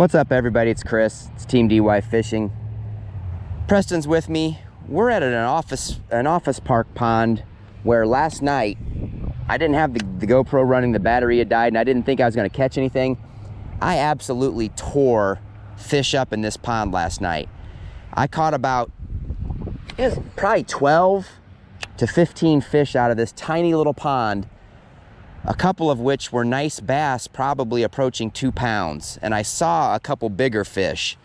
What's up, everybody? It's Chris. It's Team Dewifed Fishing. Preston's with me. We're at an office park pond where last night I didn't have the GoPro running. The battery had died, and I didn't think I was going to catch anything. I absolutely tore fish up in this pond last night. I caught about, it was probably 12 to 15 fish out of this tiny little pond, a couple of which were nice bass, probably approaching 2 pounds. And I saw a couple bigger fish.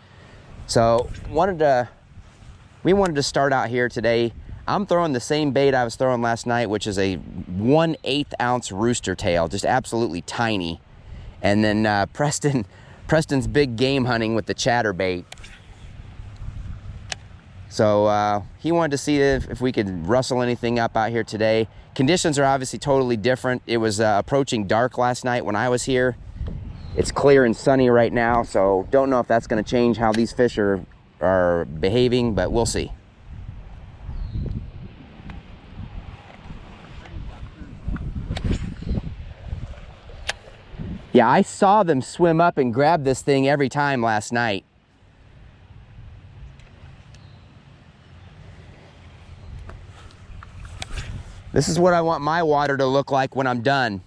So we wanted to start out here today. I'm throwing the same bait I was throwing last night, which is a 1/8 ounce rooster tail, just absolutely tiny. And then Preston's big game hunting with the chatterbait. So he wanted to see if we could rustle anything up out here today. Conditions are obviously totally different. It was approaching dark last night when I was here. It's clear and sunny right now, so don't know if that's going to change how these fish are behaving, but we'll see. Yeah, I saw them swim up and grab this thing every time last night. This is what I want my water to look like when I'm done.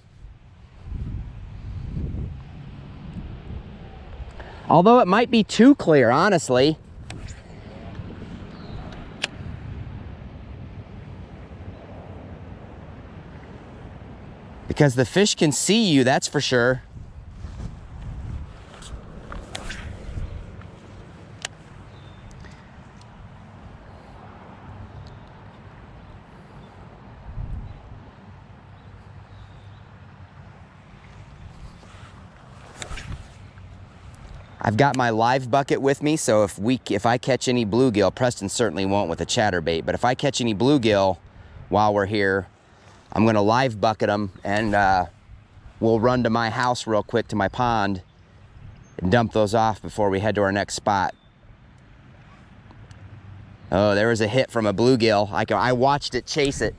Although it might be too clear, honestly. Because the fish can see you, that's for sure. I've got my live bucket with me, so if I catch any bluegill, Preston certainly won't with a chatterbait, but if I catch any bluegill while we're here, I'm gonna live bucket them, and we'll run to my house real quick to my pond and dump those off before we head to our next spot. Oh, there was a hit from a bluegill. I watched it chase it.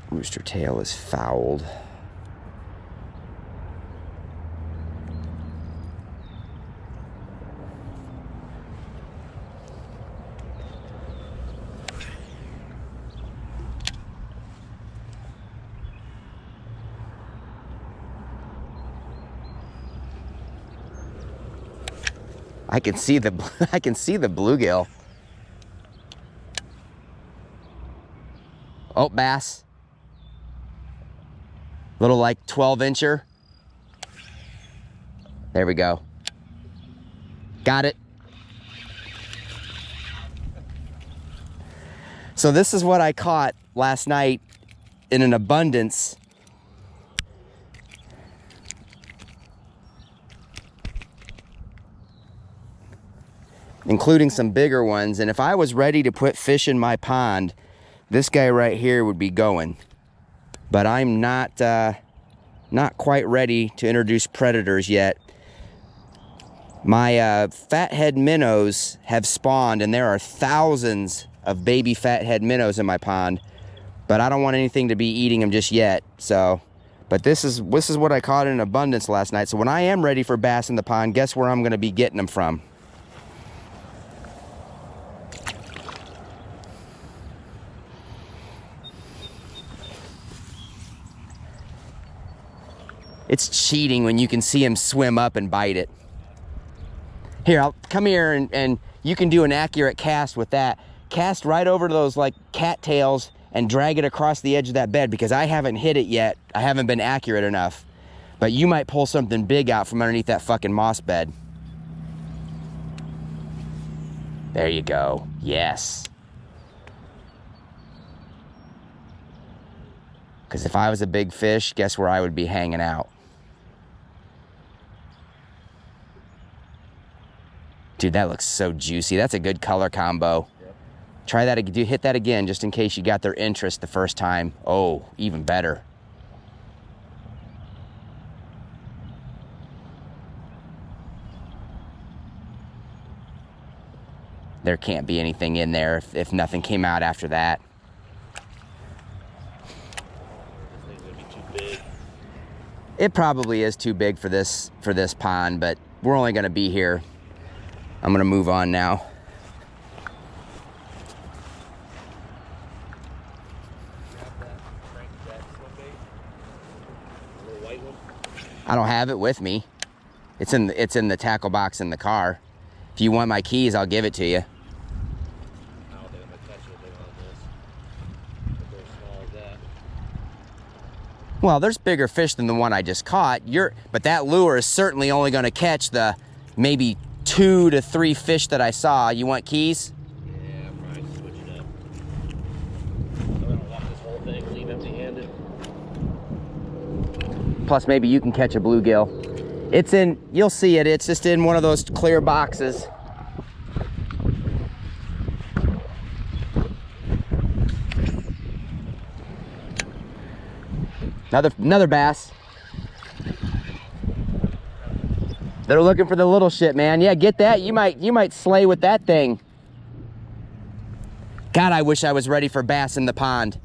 Rooster tail is fouled. I can see the bluegill. Oh, bass. Little like 12-incher. There we go. Got it. So this is what I caught last night in an abundance. Including some bigger ones. And if I was ready to put fish in my pond, this guy right here would be going. But I'm not quite ready to introduce predators yet. My fathead minnows have spawned, and there are thousands of baby fathead minnows in my pond, but I don't want anything to be eating them just yet. So, but this is what I caught in abundance last night. So when I am ready for bass in the pond, guess where I'm going to be getting them from? It's cheating when you can see him swim up and bite it. Here, I'll come here and you can do an accurate cast with that. Cast right over to those like cattails and drag it across the edge of that bed, because I haven't hit it yet. I haven't been accurate enough. But you might pull something big out from underneath that fucking moss bed. There you go. Yes. Because if I was a big fish, guess where I would be hanging out? Dude, that looks so juicy. That's a good color combo. Yep. Try that again. Hit that again just in case you got their interest the first time. Oh, even better. There can't be anything in there if nothing came out after that. This thing's gonna be too big. It probably is too big for this pond, but we're only gonna be here. I'm gonna move on now. I don't have it with me. It's in the tackle box in the car. If you want my keys, I'll give it to you. I don't think I'm gonna catch anything on this. If they're as small as that. Well, there's bigger fish than the one I just caught. But that lure is certainly only gonna catch the maybe 2 to 3 fish that I saw. You want keys? Yeah, I'm probably switch it up. I'm gonna walk this whole thing, leave empty-handed. Plus maybe you can catch a bluegill. It's in, you'll see it, it's just in one of those clear boxes. Another bass. They're looking for the little shit, man. Yeah, get that. You might slay with that thing. God, I wish I was ready for bass in the pond.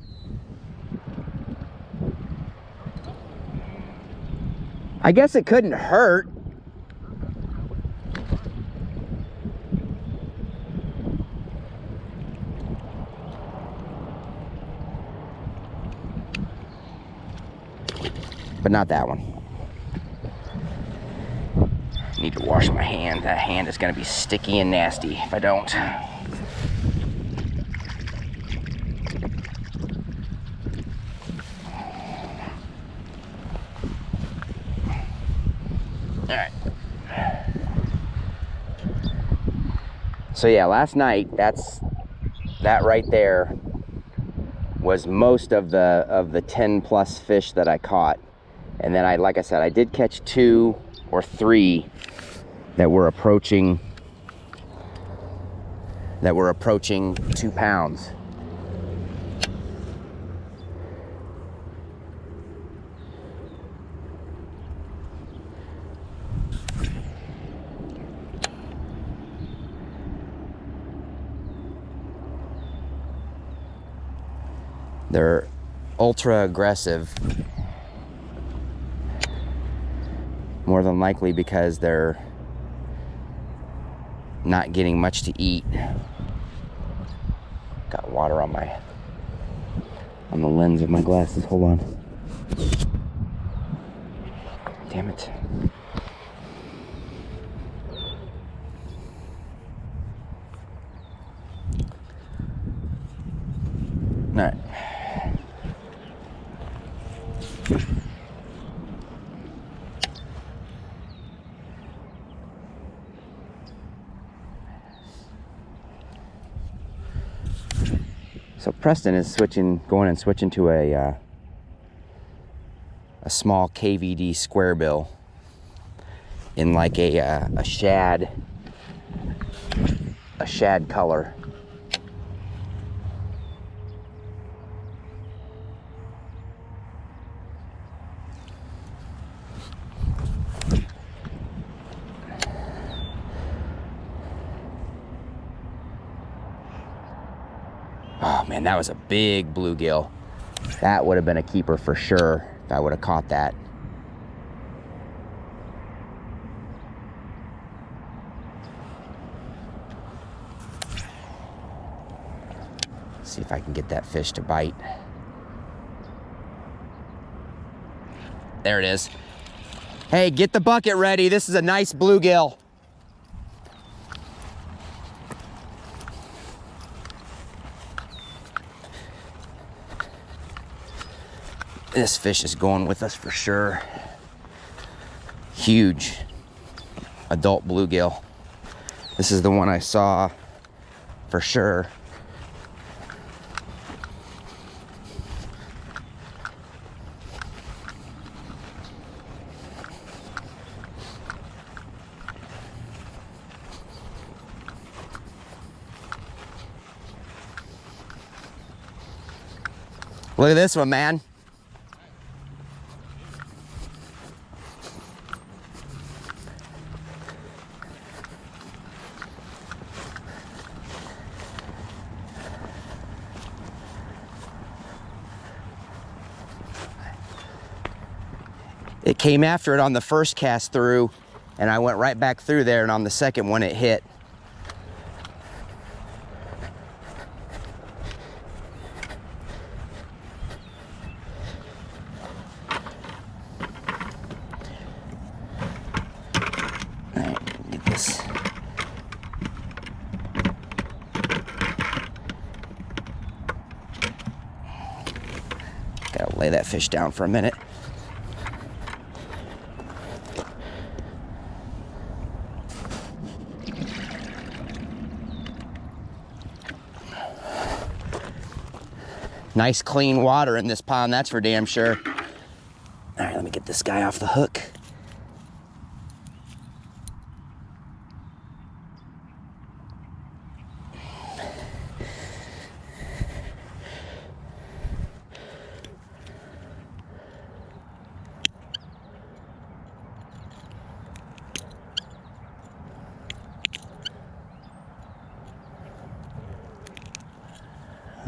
I guess it couldn't hurt. But not that one. Need to wash my hand. That hand is gonna be sticky and nasty if I don't. All right. So yeah, last night, that right there was most of the 10 plus fish that I caught. And then like I said, I did catch 2 or 3 that were approaching 2 pounds. They're ultra aggressive, more than likely because they're not getting much to eat. Got water on the lens of my glasses. Hold on. Damn it. All right. So Preston is going and switching to a small KVD square bill in like a shad color. Oh man, that was a big bluegill. That would have been a keeper for sure if I would have caught that. See if I can get that fish to bite. There it is. Hey, get the bucket ready. This is a nice bluegill. This fish is going with us for sure. Huge adult bluegill. This is the one I saw for sure. Look at this one, man. It came after it on the first cast through, and I went right back through there, and on the second one it hit. All right, get this. Gotta lay that fish down for a minute. Nice clean water in this pond, that's for damn sure. All right, let me get this guy off the hook.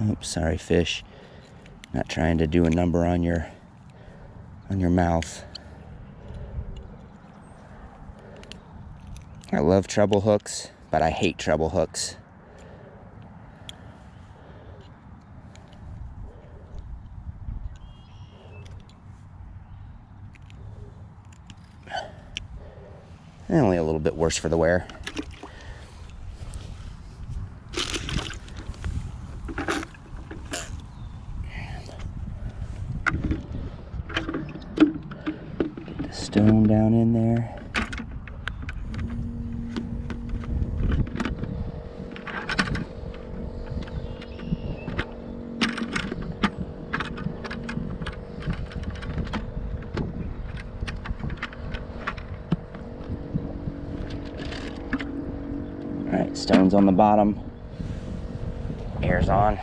Oops, sorry, fish. Not trying to do a number on your mouth. I love treble hooks, but I hate treble hooks. And only a little bit worse for the wear. Stone down in there. All right, stone's on the bottom. Air's on.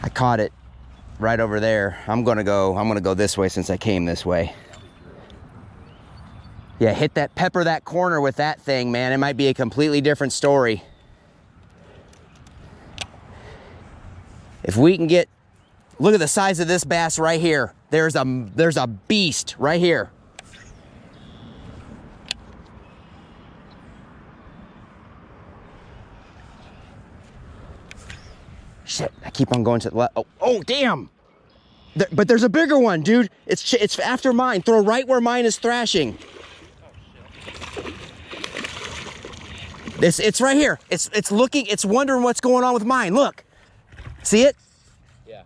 I caught it right over there. I'm gonna go this way since I came this way. Yeah, pepper that corner with that thing, man. It might be a completely different story. If we can get, look at the size of this bass right here. There's a beast right here. Shit, I keep on going to the left. Oh, damn. But there's a bigger one, dude. It's after mine. Throw right where mine is thrashing. It's right here. It's looking, it's wondering what's going on with mine. Look. See it? Yeah.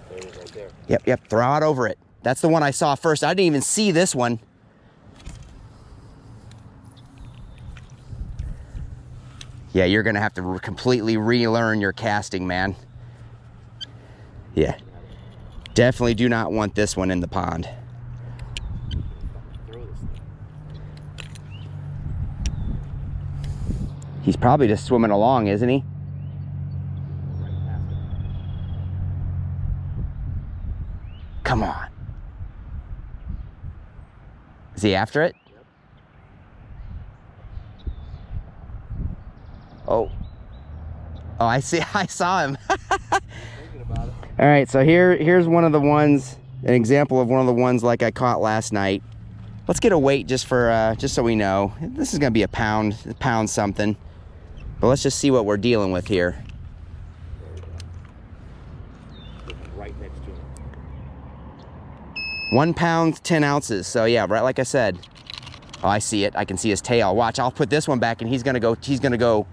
There it is right there. Yep, throw out over it. That's the one I saw first. I didn't even see this one. Yeah, you're gonna have to completely relearn your casting, man. Yeah. Definitely do not want this one in the pond. He's probably just swimming along, isn't he? Come on. Is he after it? Oh, I see. I saw him. All right, so here's one of the ones, an example of one of the ones like I caught last night. Let's get a weight just so we know. This is gonna be a pound something. But let's just see what we're dealing with here. Right next to him. 1 pound, 10 ounces. So yeah, right like I said. Oh, I see it. I can see his tail. Watch, I'll put this one back and he's gonna go.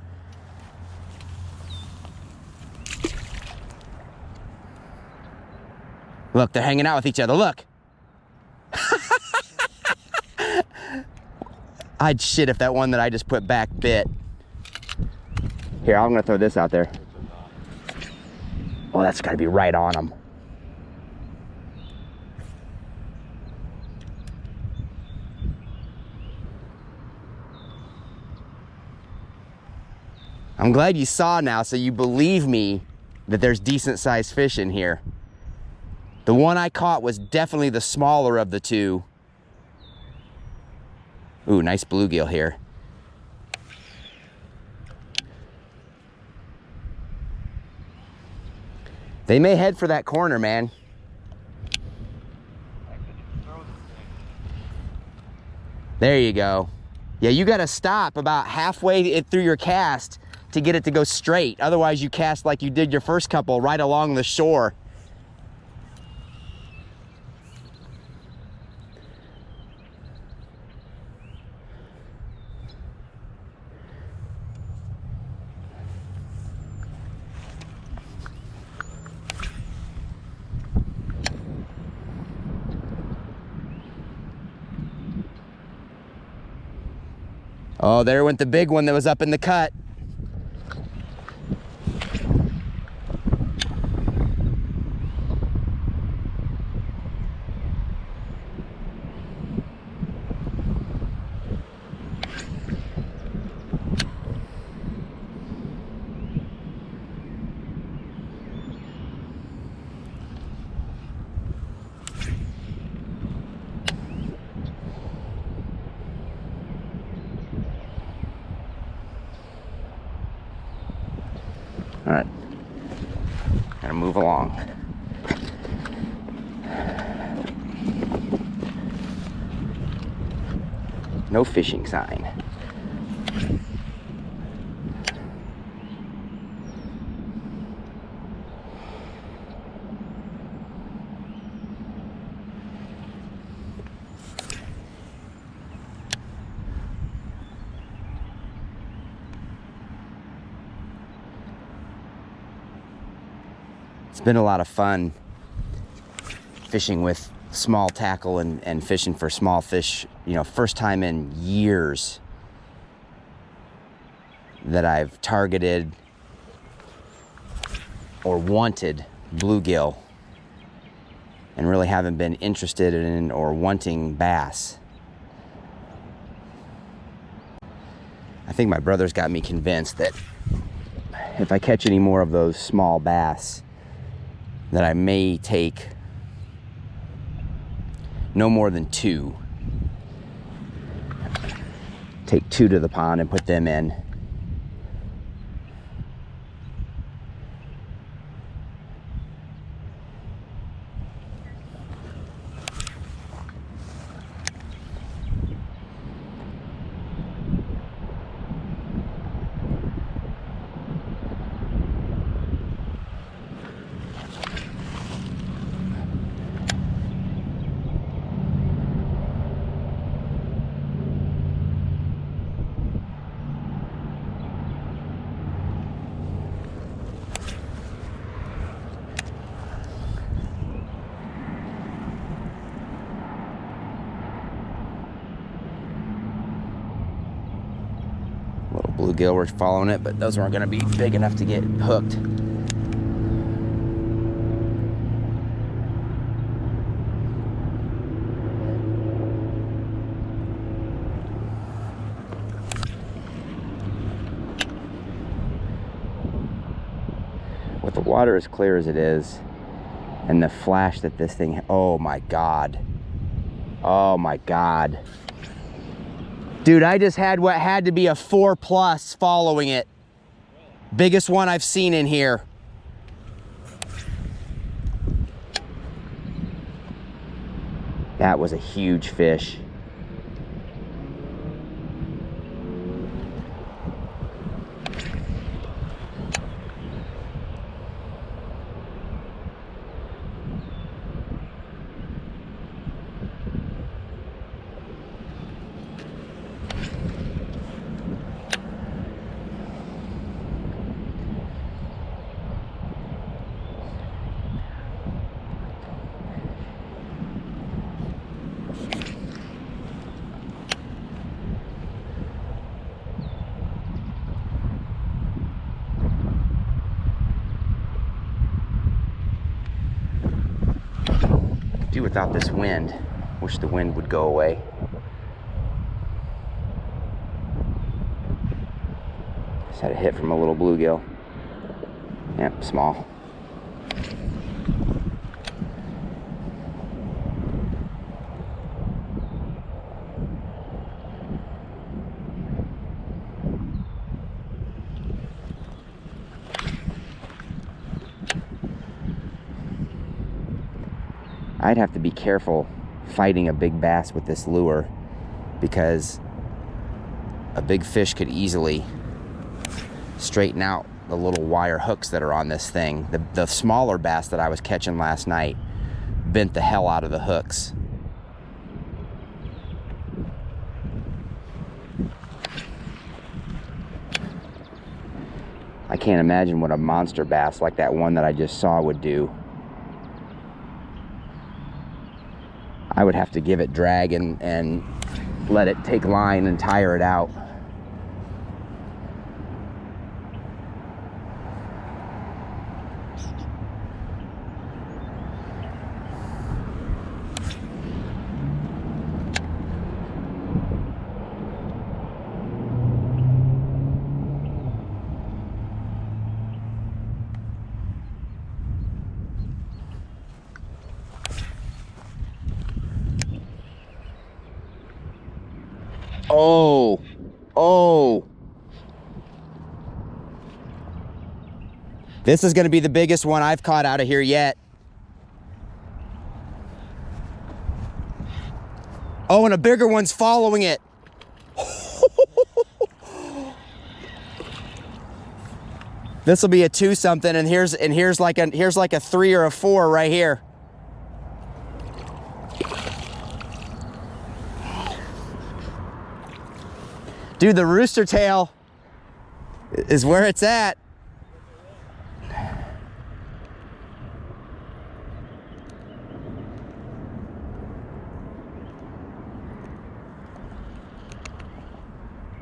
Look, they're hanging out with each other. Look. I'd shit if that one that I just put back bit. Here, I'm gonna throw this out there. Oh, that's gotta be right on him. I'm glad you saw now, so you believe me that there's decent sized fish in here. The one I caught was definitely the smaller of the two. Ooh, nice bluegill here. They may head for that corner, man. There you go. Yeah, you gotta stop about halfway through your cast to get it to go straight. Otherwise you cast like you did your first couple, right along the shore. Oh, there went the big one that was up in the cut. All right, gotta move along. No fishing sign. It's been a lot of fun fishing with small tackle and fishing for small fish. You know, first time in years that I've targeted or wanted bluegill and really haven't been interested in or wanting bass. I think my brother's got me convinced that if I catch any more of those small bass, that I may take no more than two. Take two to the pond and put them in. Bluegill, we're following it, but those aren't going to be big enough to get hooked. With the water as clear as it is, and the flash that this thing, oh my God. Oh my God. Dude, I just had what had to be a 4+ following it. Biggest one I've seen in here. That was a huge fish. Do without this wind. Wish the wind would go away. Just had a hit from a little bluegill. Yep, small. I'd have to be careful fighting a big bass with this lure, because a big fish could easily straighten out the little wire hooks that are on this thing. The smaller bass that I was catching last night bent the hell out of the hooks. I can't imagine what a monster bass like that one that I just saw would do. I would have to give it drag and let it take line and tire it out. Oh. This is going to be the biggest one I've caught out of here yet. Oh, and a bigger one's following it. This will be a 2-something, and here's like a 3 or a 4 right here. Dude, the rooster tail is where it's at.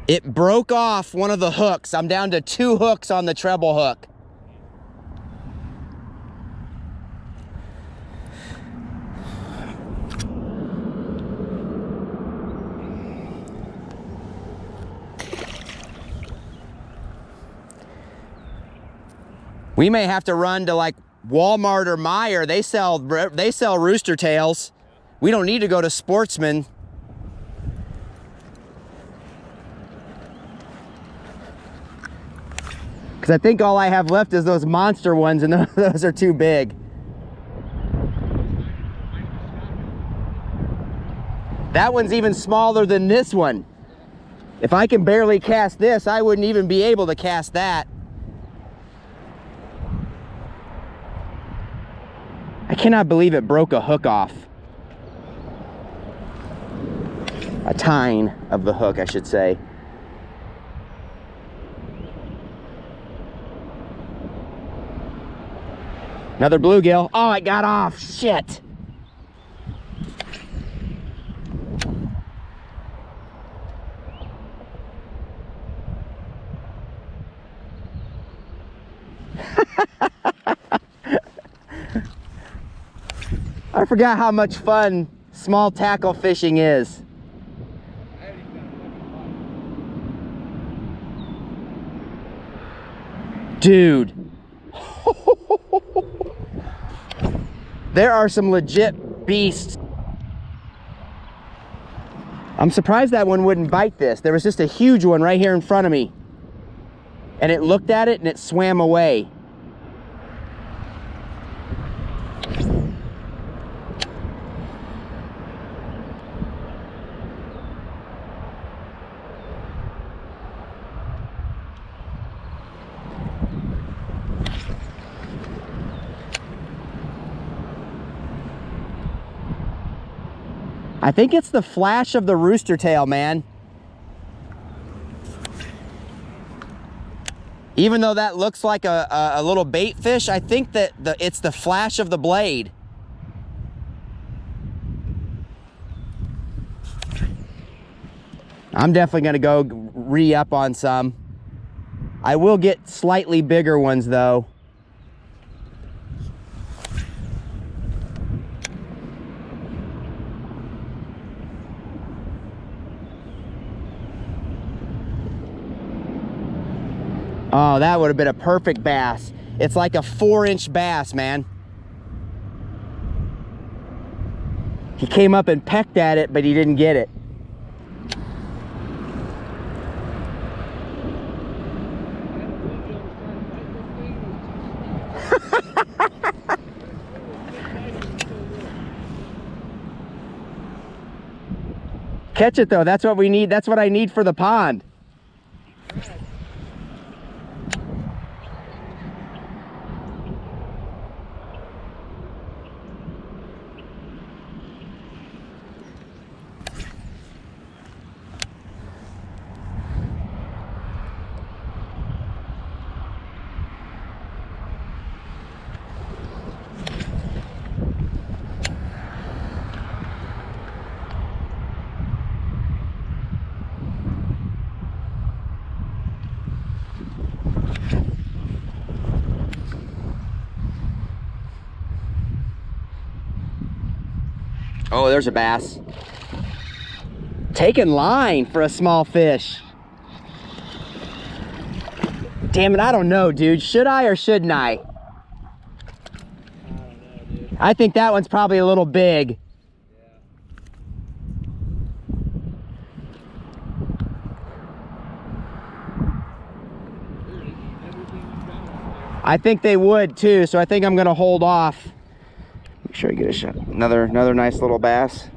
It broke off one of the hooks. I'm down to 2 hooks on the treble hook. We may have to run to like Walmart or Meijer. They sell rooster tails. We don't need to go to Sportsman. Because I think all I have left is those monster ones, and those are too big. That one's even smaller than this one. If I can barely cast this, I wouldn't even be able to cast that. I cannot believe it broke a hook off. A tine of the hook, I should say. Another bluegill. Oh, it got off. Shit. I forgot how much fun small tackle fishing is. Dude. There are some legit beasts. I'm surprised that one wouldn't bite this. There was just a huge one right here in front of me. And it looked at it and it swam away. I think it's the flash of the rooster tail, man. Even though that looks like a little bait fish, I think that it's the flash of the blade. I'm definitely gonna go re-up on some. I will get slightly bigger ones though. Oh, that would have been a perfect bass. It's like a 4-inch bass, man. He came up and pecked at it, but he didn't get it. Catch it though, that's what we need. That's what I need for the pond. Oh, there's a bass. Taking line for a small fish. Damn it, I don't know, dude. Should I or shouldn't I? I don't know, dude. I think that one's probably a little big. I think they would too, so I think I'm gonna hold off. Make sure I get a shot. Another nice little bass.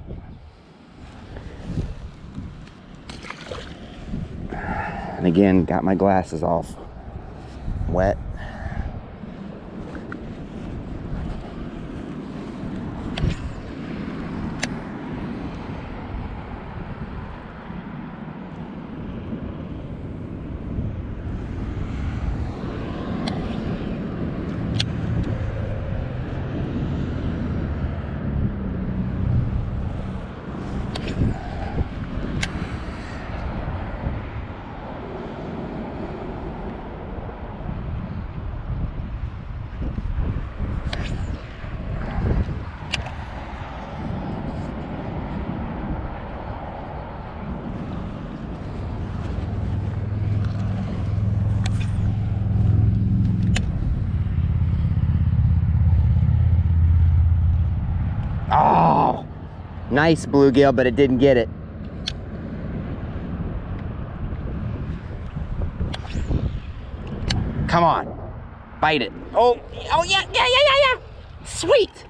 And again, got my glasses off. Wet. Oh, nice bluegill, but it didn't get it. Come on, bite it. Oh, yeah. Sweet.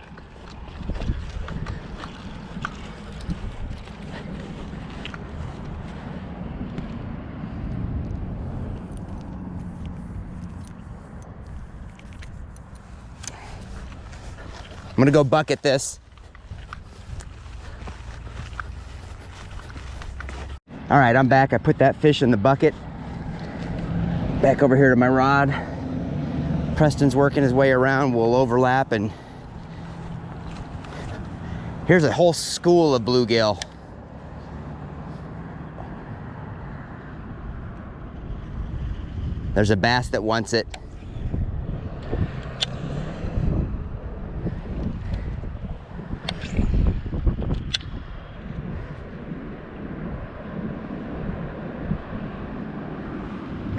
I'm gonna go bucket this. All right, I'm back. I put that fish in the bucket. Back over here to my rod. Preston's working his way around. We'll overlap, and here's a whole school of bluegill. There's a bass that wants it.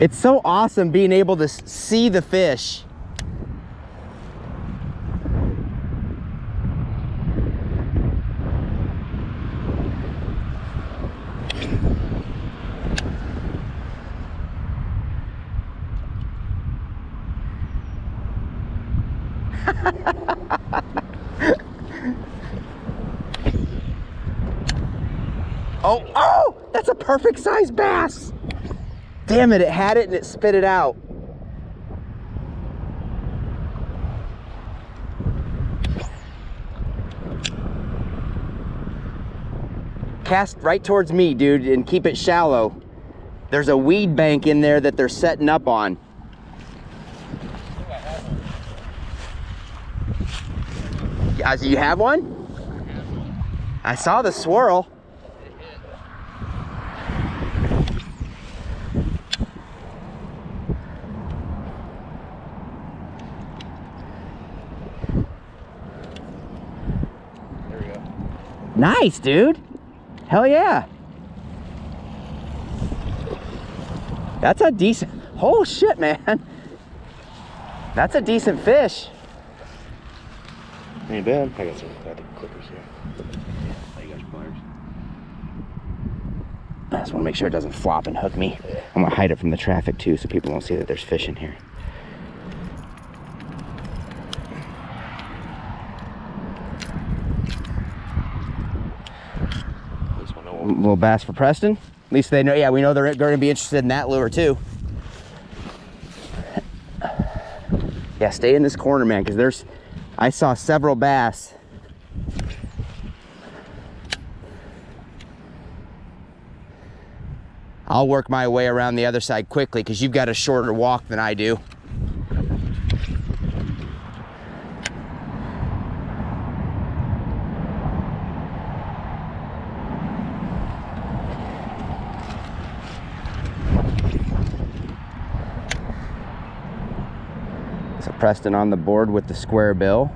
It's so awesome being able to see the fish. Oh, that's a perfect size bass. Damn it, it had it and it spit it out. Cast right towards me, dude, and keep it shallow. There's a weed bank in there that they're setting up on. You have one? I saw the swirl. Nice, dude. Hell yeah. That's a decent, Oh shit, man. That's a decent fish. Ain't bad. I got the clippers here. I got your pliers. I just want to make sure it doesn't flop and hook me. I'm gonna hide it from the traffic too, so people won't see that there's fish in here. Little bass for Preston. At least they know. Yeah, we know they're going to be interested in that lure too. Yeah, stay in this corner, man, because I saw several bass. I'll work my way around the other side quickly because you've got a shorter walk than I do. So Preston on the board with the square bill.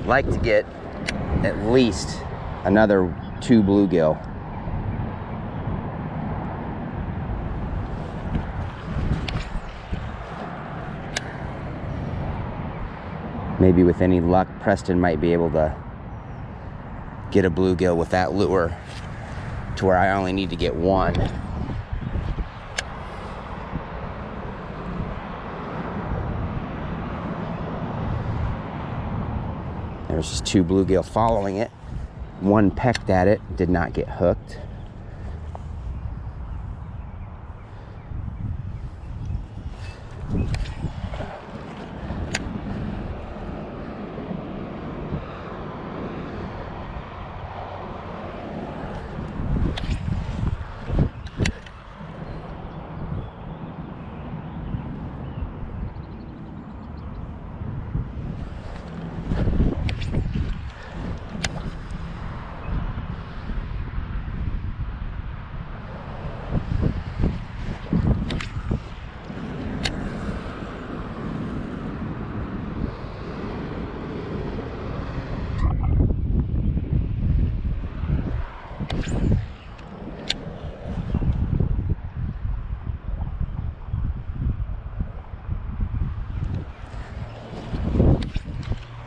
Like to get at least another 2 bluegill. Maybe with any luck, Preston might be able to get a bluegill with that lure to where I only need to get 1. There's just 2 bluegill following it. 1 pecked at it, did not get hooked.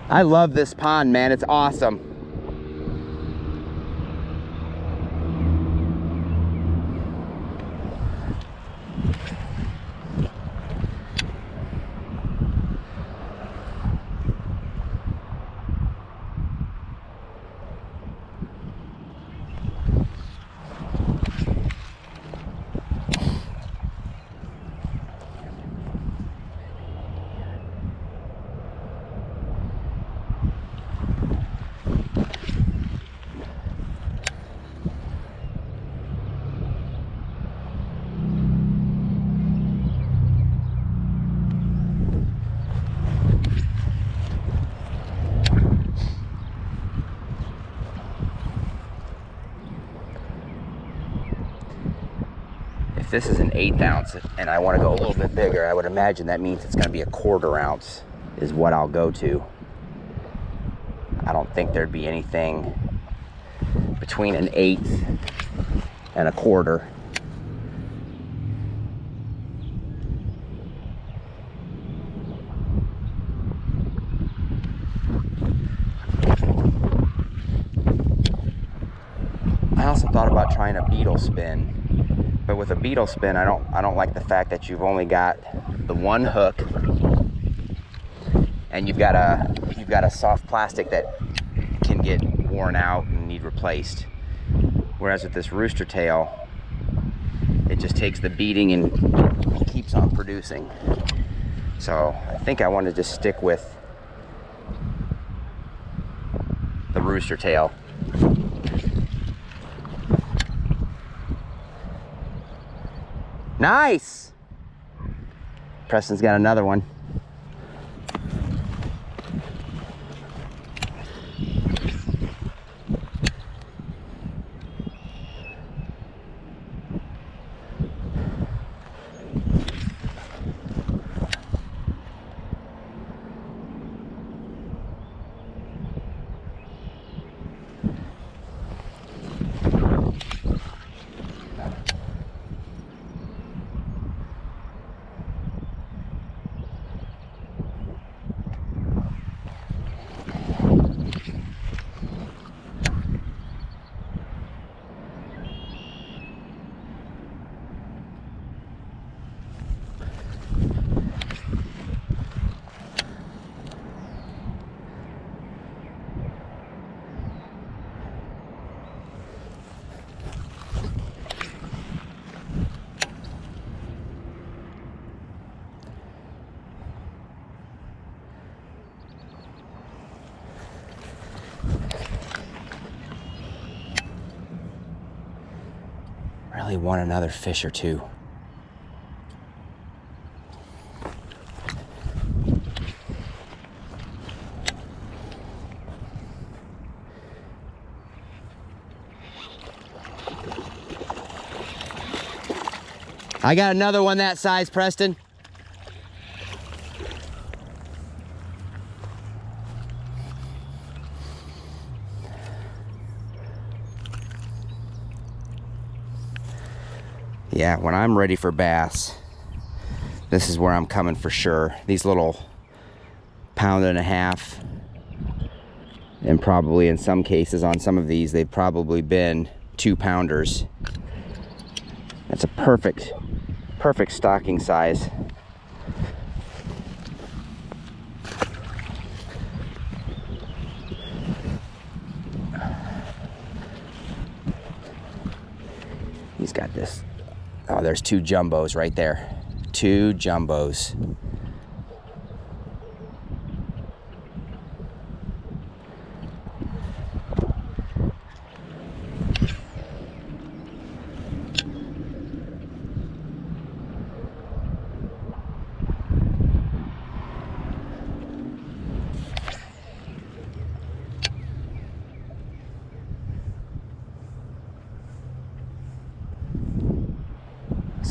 I love this pond, man. It's awesome. If this is an 1/8 ounce and I want to go a little bit bigger, I would imagine that means it's going to be a 1/4 ounce is what I'll go to. I don't think there'd be anything between an 1/8 and a 1/4. I also thought about trying a beetle spin. But with a beetle spin, I don't like the fact that you've only got the 1 hook, and you've got a soft plastic that can get worn out and need replaced. Whereas with this rooster tail, it just takes the beating and keeps on producing. So I think I want to just stick with the rooster tail. Nice. Preston's got another one. Really want another fish or two. I got another one that size, Preston. Yeah, when I'm ready for bass, this is where I'm coming for sure. These little 1.5 pounds, and probably in some cases on some of these, they've probably been 2-pounders. That's a perfect stocking size. He's got this. Oh, there's 2 jumbos right there. 2 jumbos.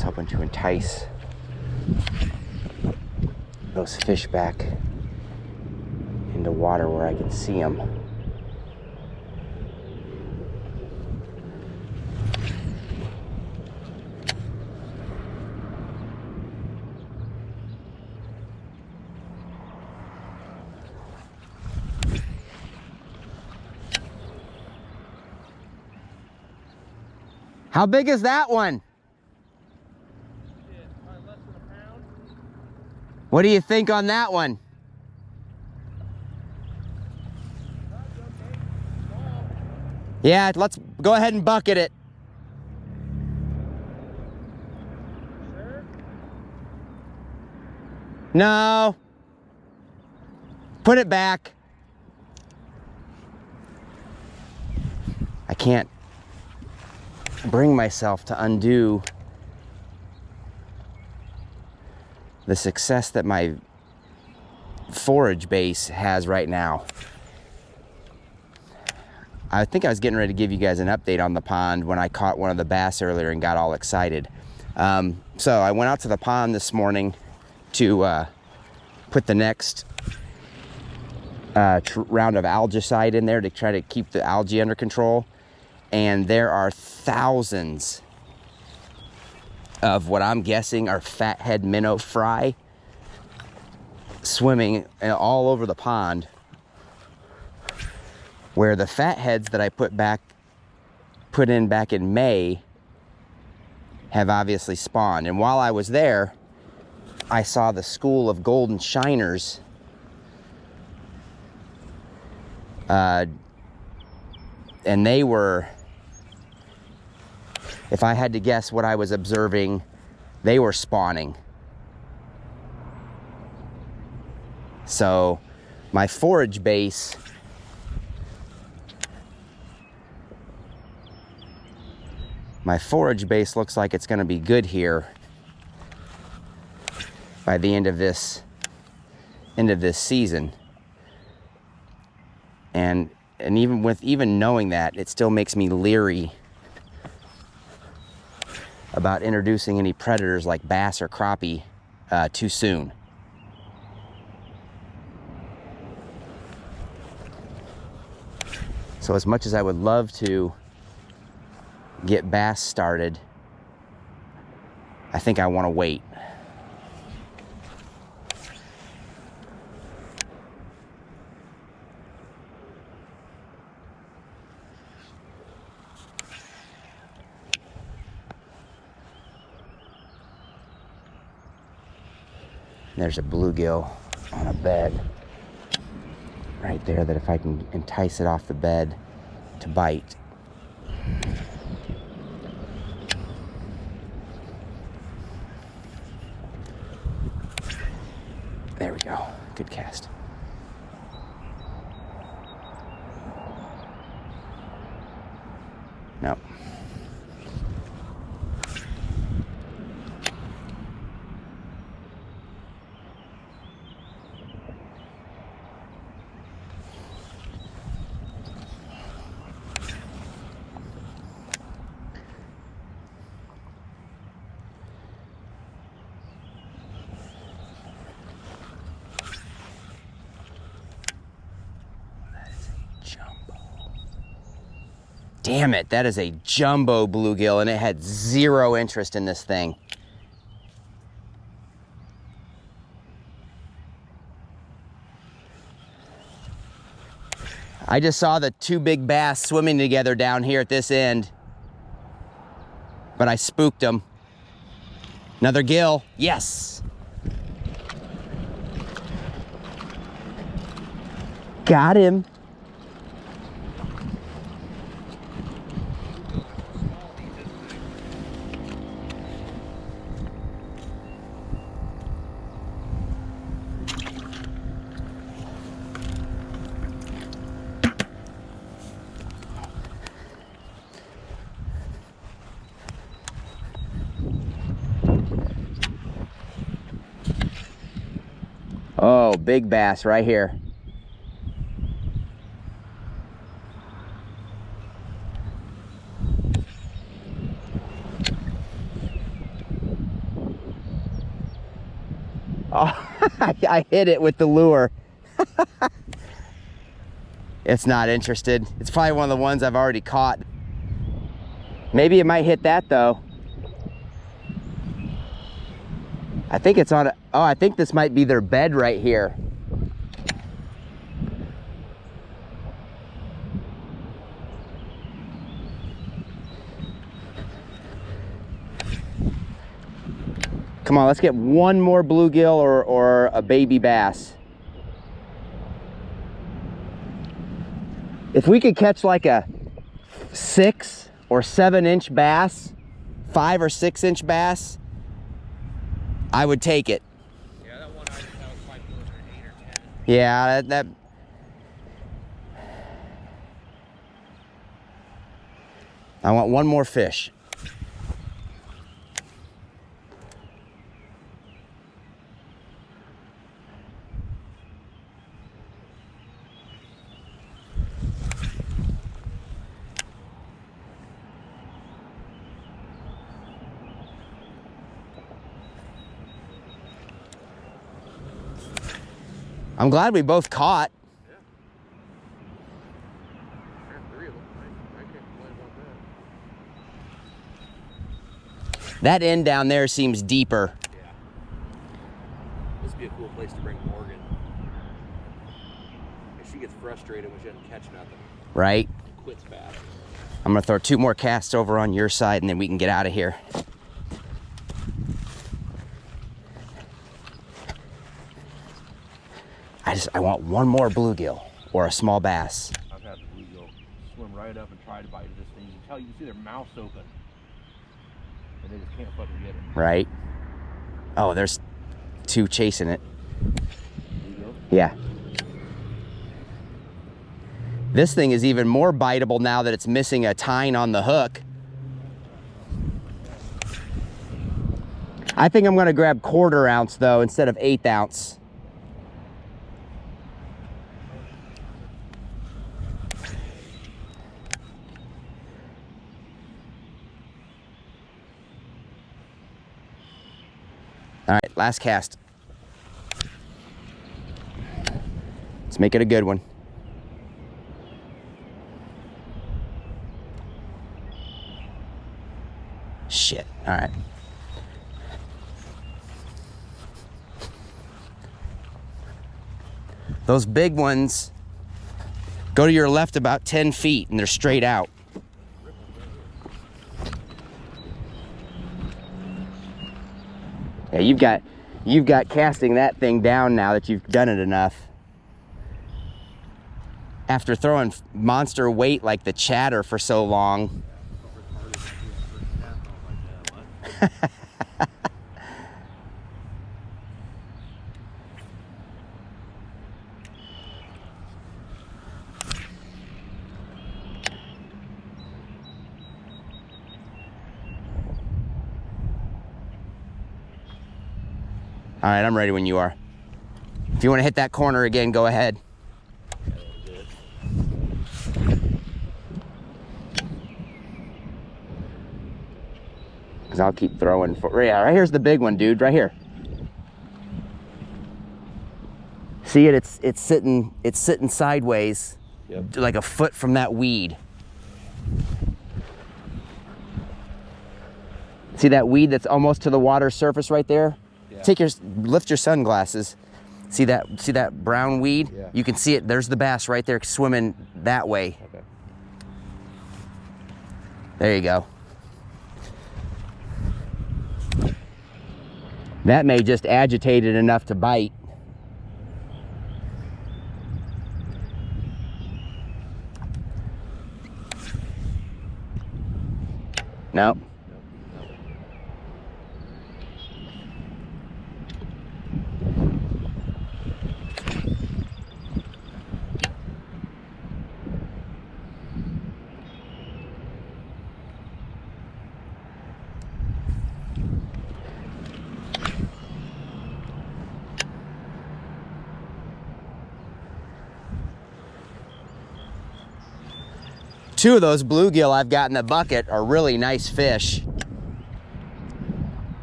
Hoping to entice those fish back into water where I can see them. How big is that one? What do you think on that one? Yeah, let's go ahead and bucket it. Sure? No. Put it back. I can't bring myself to undo the success that my forage base has right now. I think I was getting ready to give you guys an update on the pond when I caught one of the bass earlier and got all excited. So I went out to the pond this morning to put the next round of algicide in there to try to keep the algae under control. And there are thousands of what I'm guessing are fathead minnow fry swimming all over the pond, where the fatheads that I put in back in May have obviously spawned. And while I was there, I saw the school of golden shiners and they were, if I had to guess what I was observing, they were spawning. So my forage base looks like it's going to be good here by the end of this season. And even knowing that, it still makes me leery about introducing any predators like bass or crappie too soon. So as much as I would love to get bass started, I think I want to wait. There's a bluegill on a bed right there that if I can entice it off the bed to bite. There we go. Good cast. Nope. Damn it, that is a jumbo bluegill and it had zero interest in this thing. I just saw the two big bass swimming together down here at this end, but I spooked them. Another gill, yes. Got him. Oh, big bass right here. Oh, I hit it with the lure. It's not interested. It's probably one of the ones I've already caught. Maybe it might hit that though. I think it's on, oh, I think this might be their bed right here. Come on, let's get one more bluegill or a baby bass. If we could catch like a 6 or 7 inch bass, 5 or 6 inch bass, I would take it. Yeah, that one I just had was probably closer to 8 or 10. Yeah, that I want one more fish. I'm glad we both caught. Yeah. There's 3 of them. I can't complain about that. That end down there seems deeper. Yeah. This would be a cool place to bring Morgan. If she gets frustrated when she doesn't catch nothing. Right? Quits fast. I'm gonna throw 2 more casts over on your side and then we can get out of here. I want one more bluegill or a small bass. I've had the bluegill swim right up and try to bite this thing. You can see their mouths open. And they just can't fucking get it. Right? Oh, there's 2 chasing it. Bluegill? Yeah. This thing is even more biteable now that it's missing a tine on the hook. I think I'm gonna grab 1/4 ounce though instead of 1/8 ounce. All right, last cast. Let's make it a good one. Shit, all right. Those big ones go to your left about 10 feet and they're straight out. Yeah, you've got casting that thing down now that you've done it enough. After throwing monster weight like the chatter for so long. All right, I'm ready when you are. If you want to hit that corner again, go ahead. Because I'll keep throwing. Yeah, right here's the big one, dude, right here. See it? It's sitting sideways, Yep. like a foot from that weed. See that weed that's almost to the water surface right there? Yeah. Lift your sunglasses. See that brown weed? Yeah. You can see it. There's the bass right there swimming that way. Okay. There you go. That may just agitate it enough to bite. No. Two of those bluegill I've got in the bucket are really nice fish.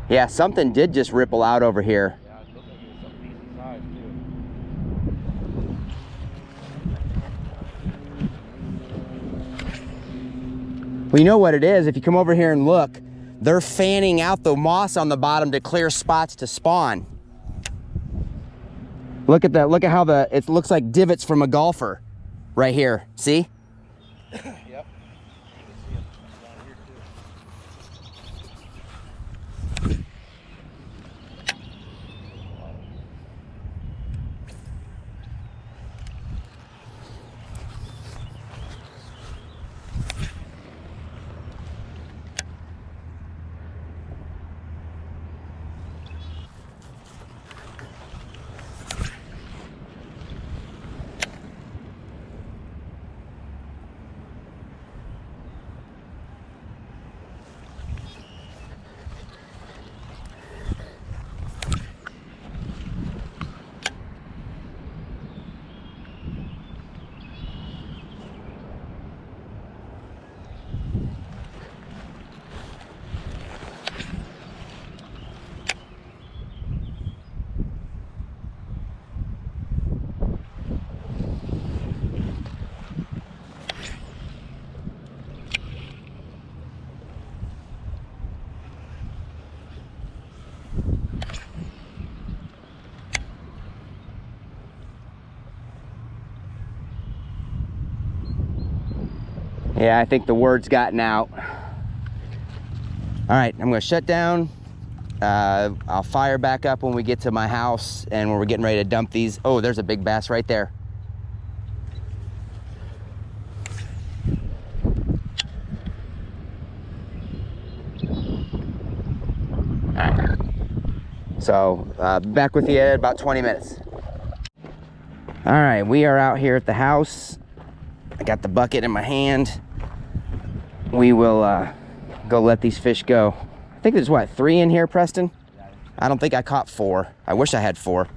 Yeah, something did just ripple out over here. Yeah, it looks like it's a decent size too. Well, you know what it is? If you come over here and look, they're fanning out the moss on the bottom to clear spots to spawn. Look at that. Look at how it looks like divots from a golfer right here. See? Yep. You can see them down here too. Yeah, I think the word's gotten out. All right, I'm gonna shut down. I'll fire back up when we get to my house and when we're getting ready to dump these. Oh, there's a big bass right there. All right. So, back with you in about 20 minutes. All right, we are out here at the house. I got the bucket in my hand. We will go let these fish go. I think there's what, 3 in here, Preston? Yeah, I don't think I caught 4. I wish I had 4.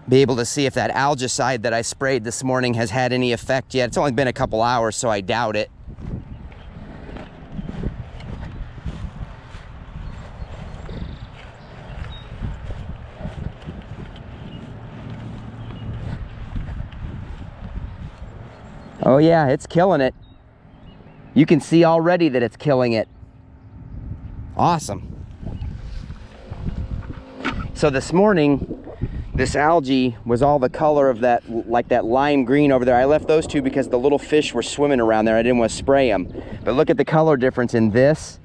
Be able to see if that algicide that I sprayed this morning has had any effect yet. It's only been a couple hours, so I doubt it. Oh yeah, it's killing it. You can see already that it's killing it. Awesome. So this morning, this algae was all the color of that, like that lime green over there. I left those two because the little fish were swimming around there. I didn't want to spray them. But look at the color difference in this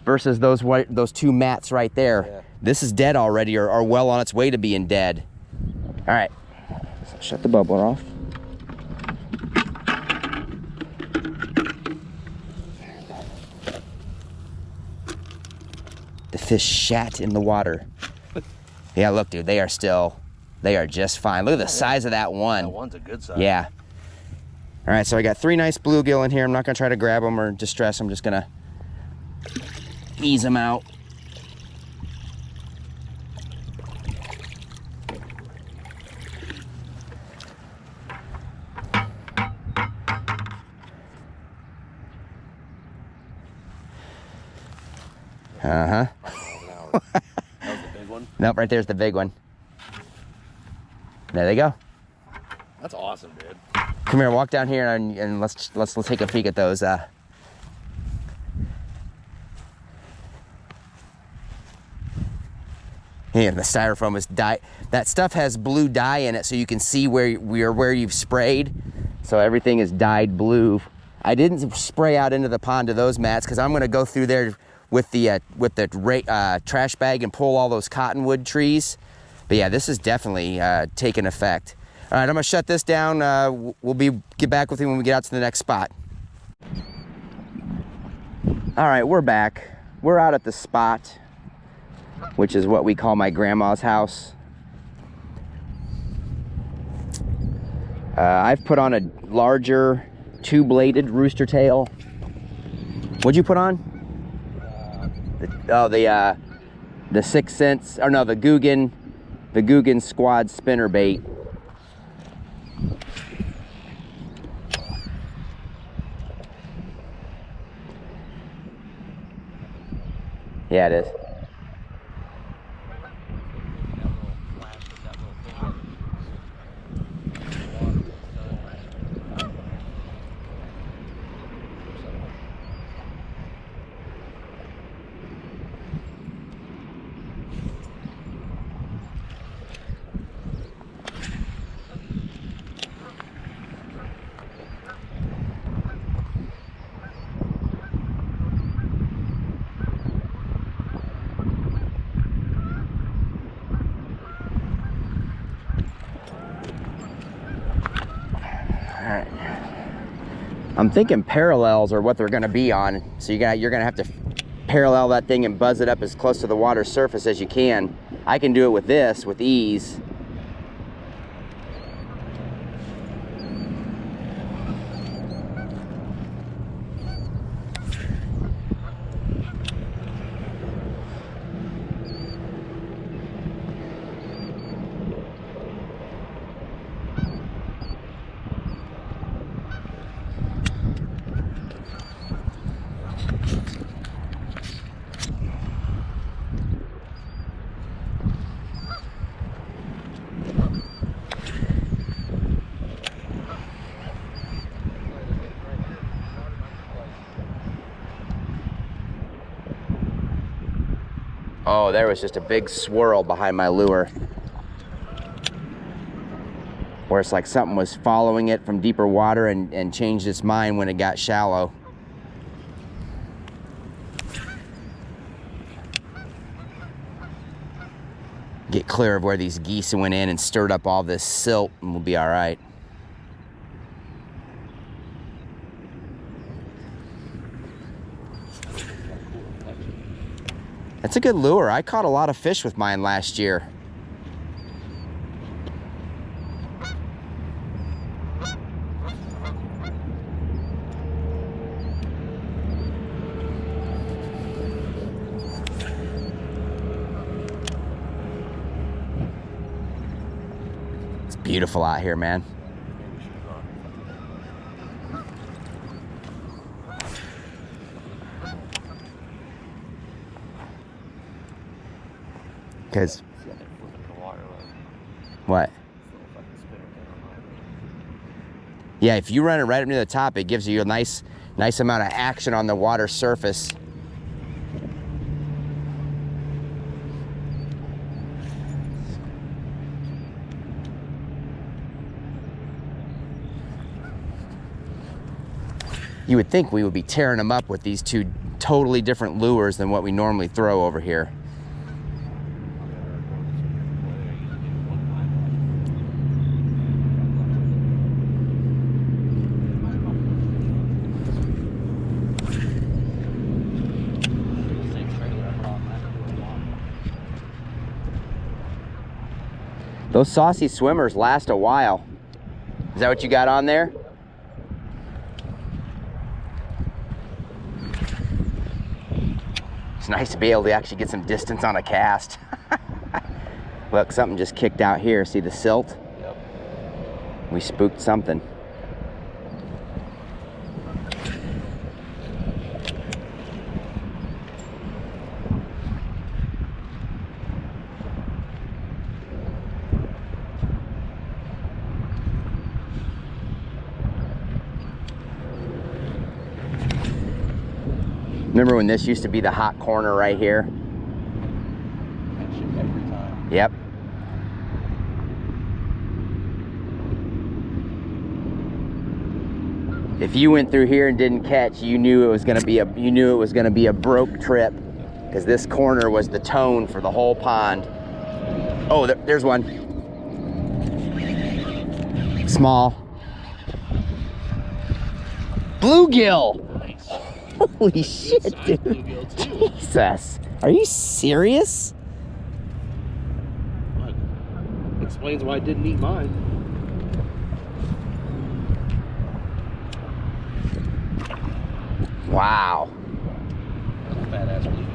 versus those two mats right there. Yeah. This is dead already, or well on its way to being dead. All right, so shut the bubbler off. The fish shat in the water. Yeah, look, dude, they are just fine. Look at the size of that one. That one's a good size. Yeah. All right, so I got 3 nice bluegill in here. I'm not gonna try to grab them or distress them. I'm just gonna ease them out. Uh-huh. That was the big one? Nope, right there's the big one. There they go. That's awesome, dude. Come here, walk down here and let's take a peek at those. Yeah, the styrofoam is dye. That stuff has blue dye in it, so you can see where you've sprayed. So everything is dyed blue. I didn't spray out into the pond to those mats because I'm going to go through there with the trash bag and pull all those cottonwood trees. But yeah, this is definitely taking effect. All right, I'm gonna shut this down. We'll get back with you when we get out to the next spot. All right, we're back. We're out at the spot, which is what we call my grandma's house. I've put on a larger 2-bladed rooster tail. What'd you put on? The 6 cents, or no, the Guggen Squad spinner bait. Yeah, it is. All right. I'm thinking parallels are what they're going to be on. So you're going to have to parallel that thing and buzz it up as close to the water surface as you can. I can do it with this with ease. Oh, there was just a big swirl behind my lure. Where it's like something was following it from deeper water and changed its mind when it got shallow. Get clear of where these geese went in and stirred up all this silt and we'll be all right. That's a good lure. I caught a lot of fish with mine last year. Beautiful out here, man. Maybe she's on. Because See how they flip in the water, like, what? little fucking spinner thing on mine. Yeah, if you run it right up near the top, it gives you a nice amount of action on the water surface. You would think we would be tearing them up with these two totally different lures than what we normally throw over here. Those saucy swimmers last a while. Is that what you got on there? It's nice to be able to actually get some distance on a cast. Look, something just kicked out here. See the silt? Yep. We spooked something. Remember when this used to be the hot corner right here? That shit every time. Yep. If you went through here and didn't catch, you knew it was gonna be a broke trip, because this corner was the tone for the whole pond. Oh, there's one. Small. Bluegill. Nice. Holy shit, dude. Bluegill too. Jesus. Are you serious? What? Explains why I didn't eat mine. Wow. Badass bluegill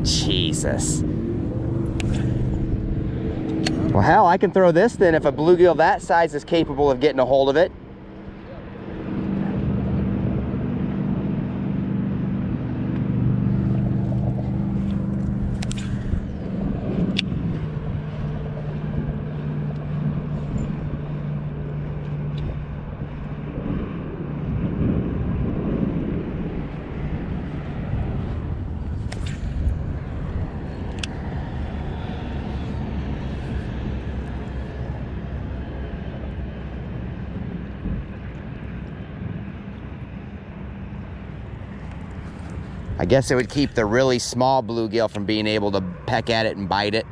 Jesus. Well, hell, I can throw this then if a bluegill that size is capable of getting a hold of it. I guess it would keep the really small bluegill from being able to peck at it and bite it.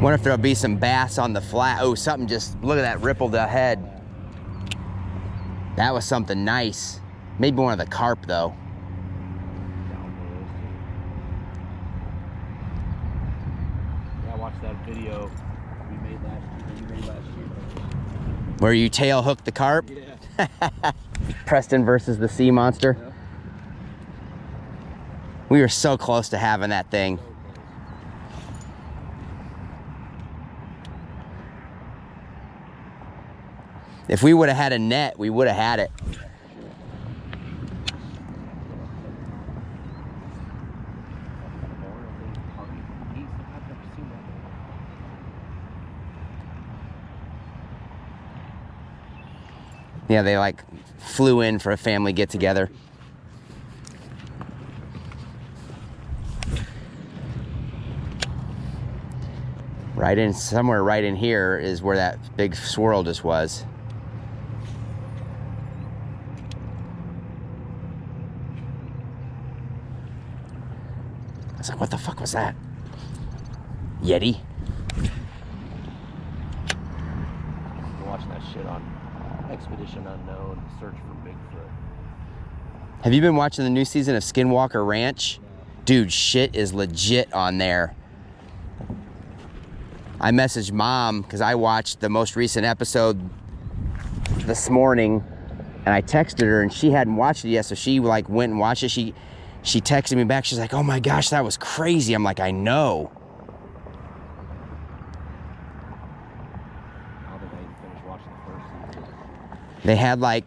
Wonder if there'll be some bass on the flat. Oh, something just, look at that rippled ahead. That was something nice. Maybe one of the carp though. Yeah, I watched that video we made last year. Where you tail hook the carp? Yeah. Preston versus the sea monster. Yeah. We were so close to having that thing. If we would have had a net, we would have had it. Yeah, they like flew in for a family get together. Right in, somewhere right in here is where that big swirl just was. I was like, what the fuck was that? Yeti? I'm watching that shit on Expedition Unknown, Search for Bigfoot. Have you been watching the new season of Skinwalker Ranch? Dude, shit is legit on there. I messaged Mom because I watched the most recent episode this morning, and I texted her and she hadn't watched it yet, so she like went and watched it. She texted me back. She's like, "Oh my gosh, that was crazy." I'm like, "I know." How did they finish watching the first season? They had like,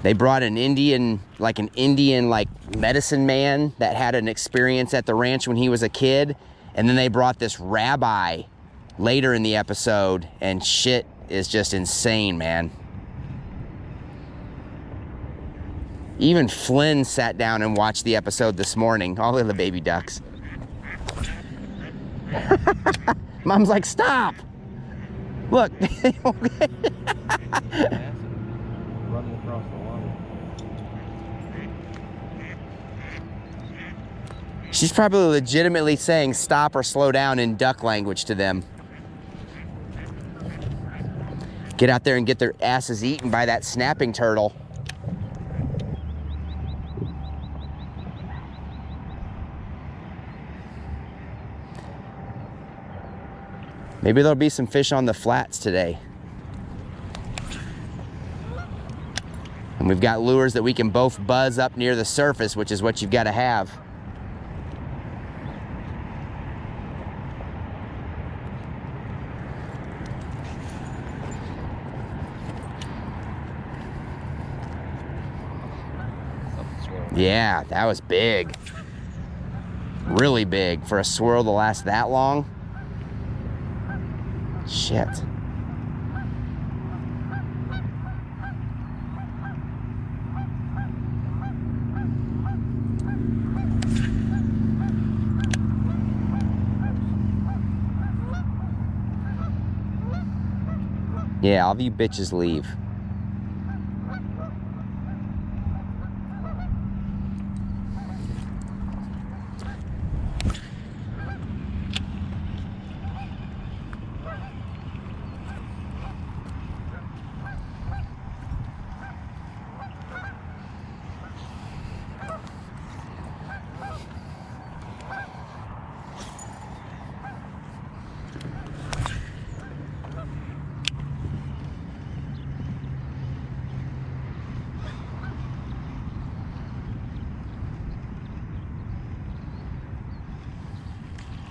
they brought an Indian medicine man that had an experience at the ranch when he was a kid. And then they brought this rabbi later in the episode, and shit is just insane, man. Even Flynn sat down and watched the episode this morning, all of the baby ducks. Mom's like, stop! Look. Running across the water. She's probably legitimately saying stop or slow down in duck language to them. Get out there and get their asses eaten by that snapping turtle. Maybe there'll be some fish on the flats today. And we've got lures that we can both buzz up near the surface, which is what you've got to have. Yeah, that was big. Really big for a swirl to last that long. Shit. Yeah, all of you bitches leave.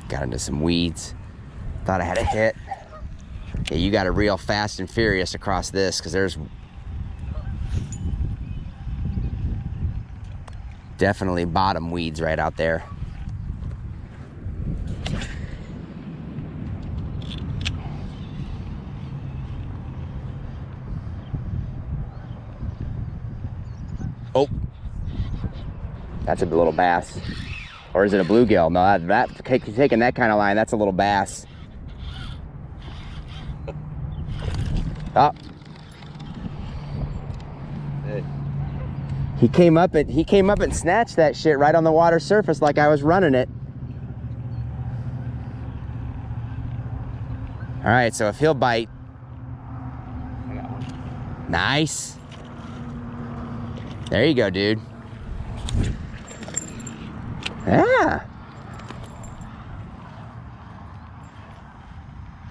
Got into some weeds. Thought I had a hit. Yeah, you got to reel fast and furious across this because there's definitely bottom weeds right out there. Oh, that's a little bass. Or is it a bluegill? No, taking that kind of line, that's a little bass. Oh. Hey. He came up and snatched that shit right on the water surface like I was running it. All right, so if he'll bite. I got one. Nice. There you go, dude. Yeah.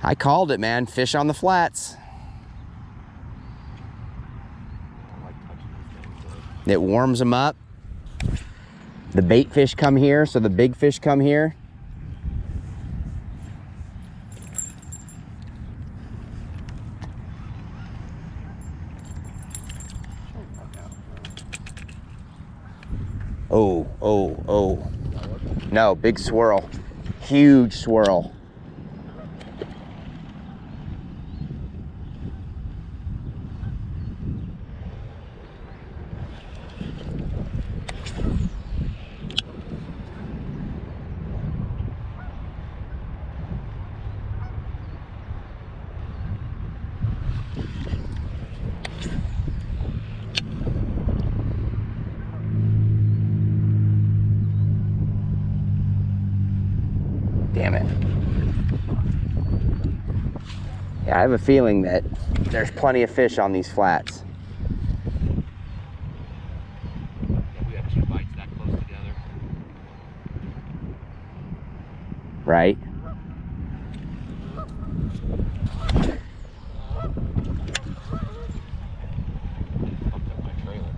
I called it, man. Fish on the flats. I like touching these things, It warms them up. The bait fish come here, so the big fish come here. Oh, oh, oh. No, big swirl. Huge swirl. Damn it. Yeah, I have a feeling that there's plenty of fish on these flats. Yeah, we have 2 bites that close together. Right? Bumped up my trailer.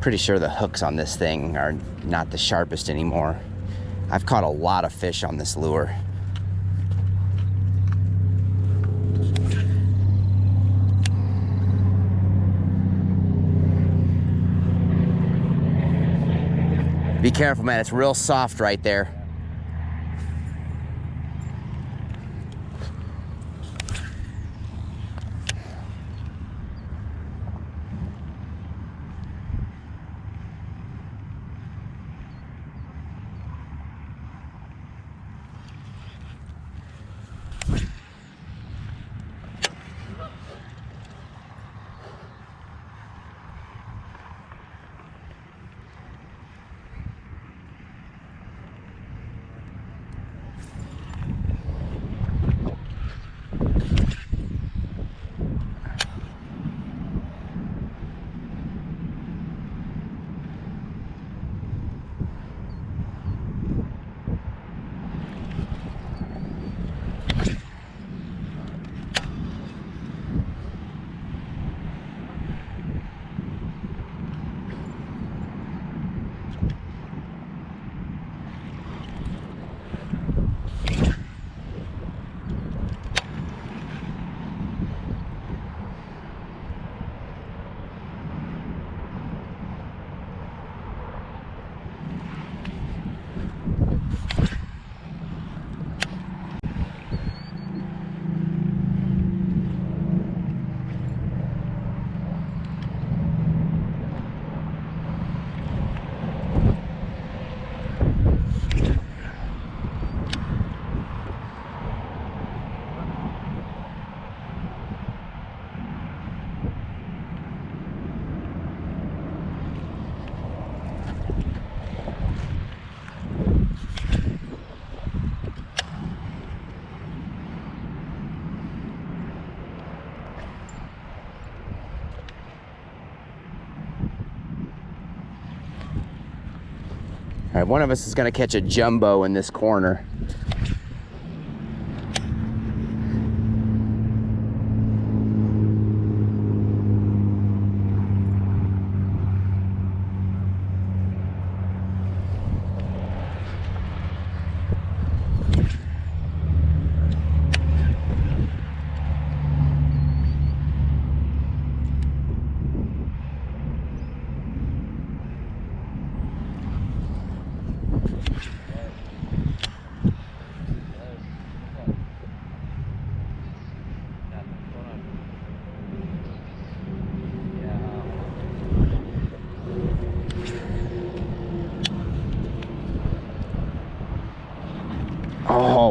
Pretty sure the hooks on this thing are not the sharpest anymore. I've caught a lot of fish on this lure. Be careful, man. It's real soft right there. All right, one of us is gonna catch a jumbo in this corner.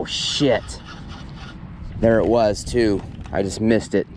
Oh shit. There it was too. I just missed it.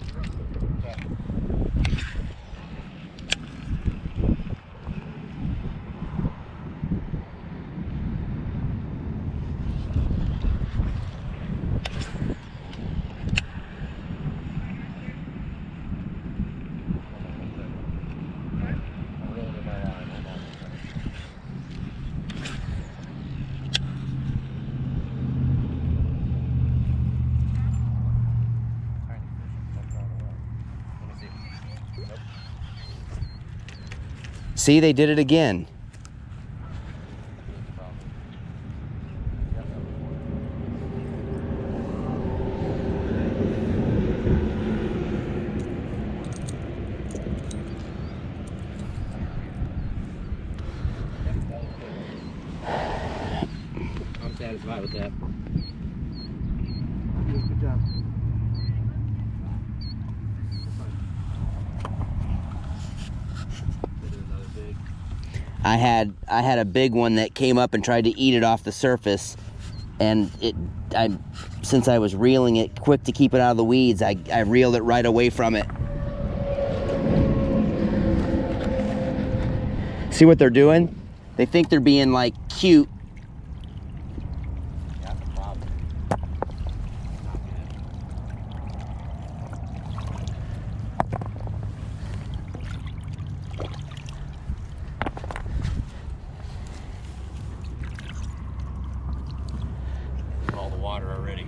See, they did it again. I'm satisfied with that. Good job. I had a big one that came up and tried to eat it off the surface, and since I was reeling it quick to keep it out of the weeds, I reeled it right away from it. See what they're doing? They think they're being like cute. That's a problem. All the water already.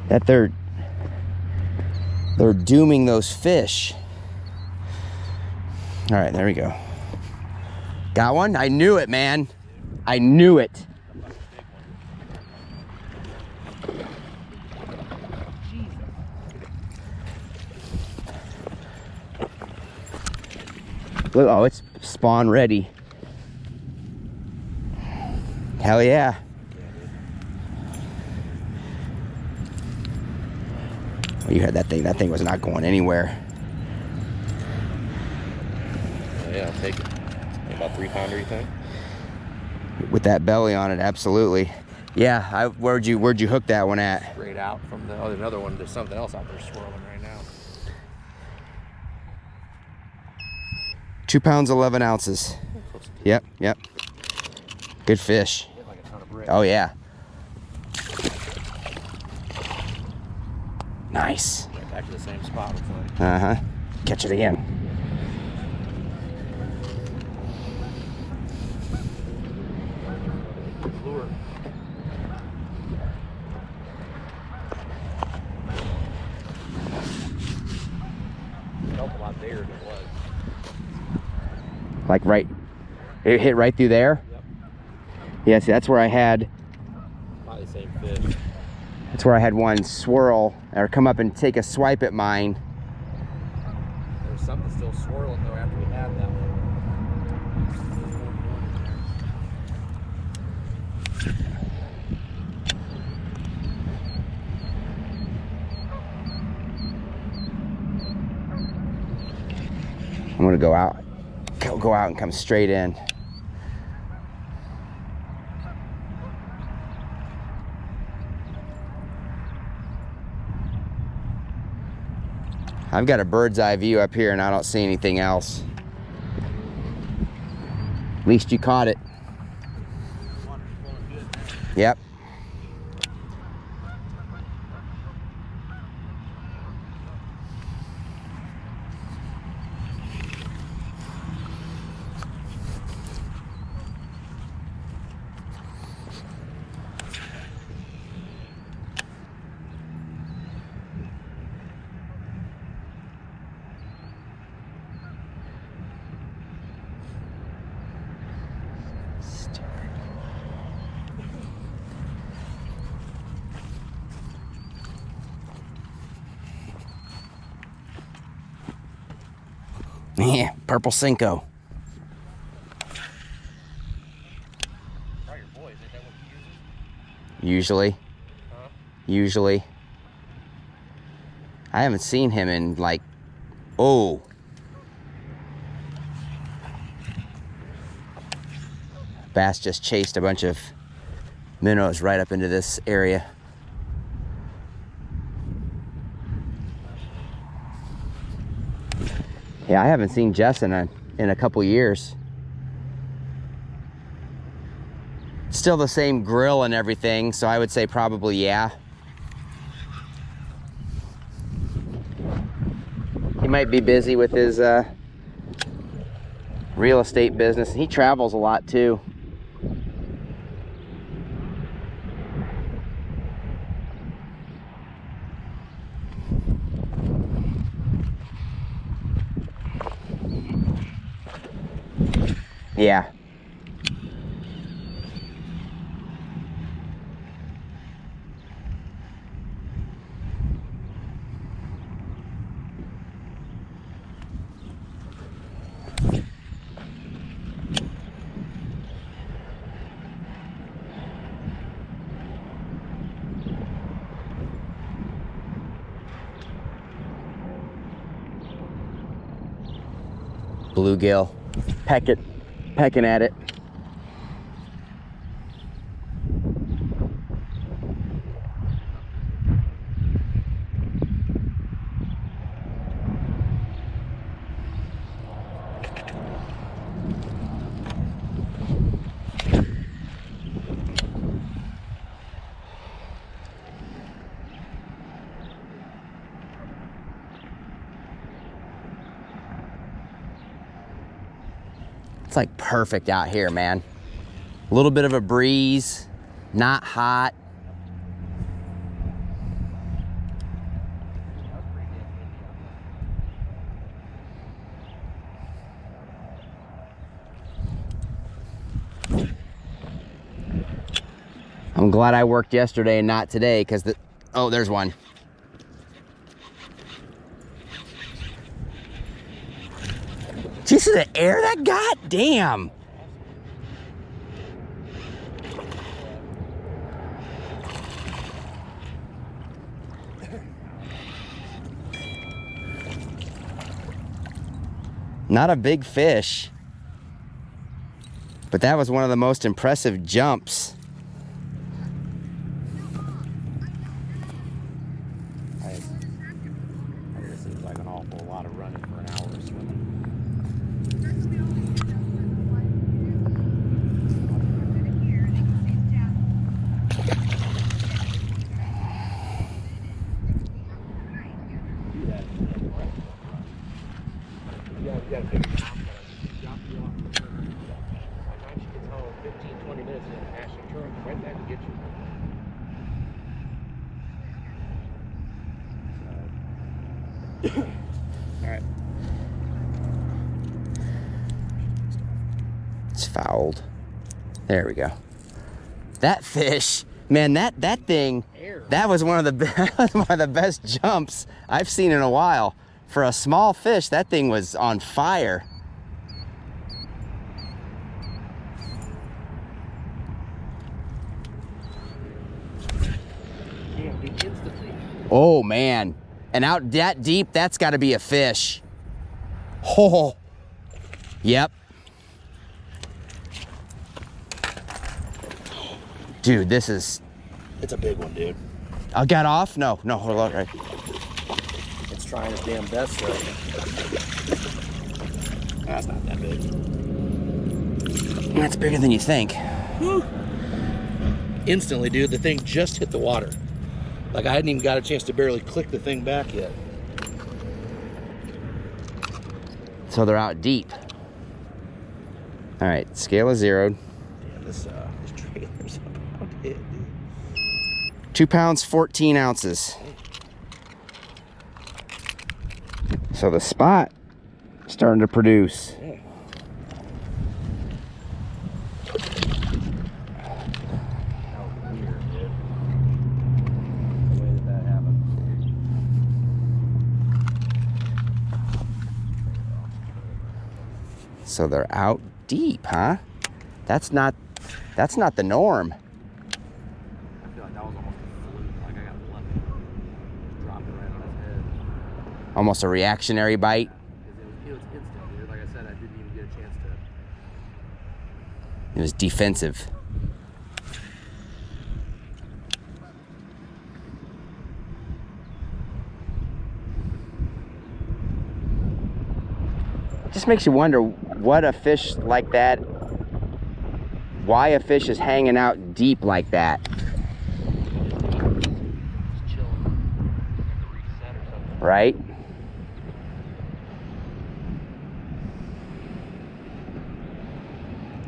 That they're dooming those fish. All right, there we go. Got one? I knew it, man. I knew it. Look, oh, it's spawn ready. Hell yeah. Oh, you heard that thing. That thing was not going anywhere. Yeah, I'll take it. About 3-pounder, you think? With that belly on it, absolutely. Yeah, where'd you hook that one at? Straight out from the there's another one. There's something else out there swirling right now. 2 pounds, 11 ounces. Yep. Good fish. Hit like a ton of bricks. Oh yeah. Nice. Right back to the same spot, looks like. Uh-huh. Catch it again. Lure. It felt a lot bigger than it was. Like right, it hit right through there? Yep. Yeah, see, that's where I had, Probably the same fish. that's where I had one swirl or come up and take a swipe at mine. There was something still swirling though after we had that one. I'm gonna go out and come straight in. I've got a bird's eye view up here and I don't see anything else. At least you caught it. Yep. Yeah, purple Cinco. Probably your boys, ain't that what he uses? Usually. Huh? Usually. I haven't seen him in like, oh. Bass just chased a bunch of minnows right up into this area. Yeah, I haven't seen Jess in a couple years. Still the same grill and everything, so I would say probably yeah. He might be busy with his real estate business. He travels a lot too. Yeah. Bluegill, pecking at it. It's like perfect out here, man. A little bit of a breeze, not hot. I'm glad I worked yesterday and not today, because oh, there's one. Did you see the air that got? Damn. Not a big fish, but that was one of the most impressive jumps. This seems like an awful lot of running for an hour of swimming. You gotta figure it out. Drop you off. By the time she gets home, 15, 20 minutes, and then Ashley turns right back to get you. All right. It's fouled. There we go. That fish, man, that thing, that was one of the best jumps I've seen in a while. For a small fish, that thing was on fire. Damn, dude, instantly. Oh man, and out that deep, that's got to be a fish. Oh, yep. Dude, this is. It's a big one, dude. I got off? No, hold on. Right. It's trying its damn best, though. That's not that big. That's bigger than you think. Woo. Instantly, dude, the thing just hit the water. Like I hadn't even got a chance to barely click the thing back yet. So they're out deep. All right, scale is zeroed. Damn, this trailer's about it, dude. 2 pounds, 14 ounces. So the spot starting to produce. Yeah. That was weird, dude. The way that happened. So they're out deep, huh? That's not the norm. I feel like that was almost a fluke. Like I got lucky. Dropped it right on his head. Almost a reactionary bite. Because it was instant, dude. Like I said, I didn't even get a chance to. It was defensive. Just makes you wonder what a fish like that, why a fish is hanging out deep like that. Just chilling. Like a reset or something. Right?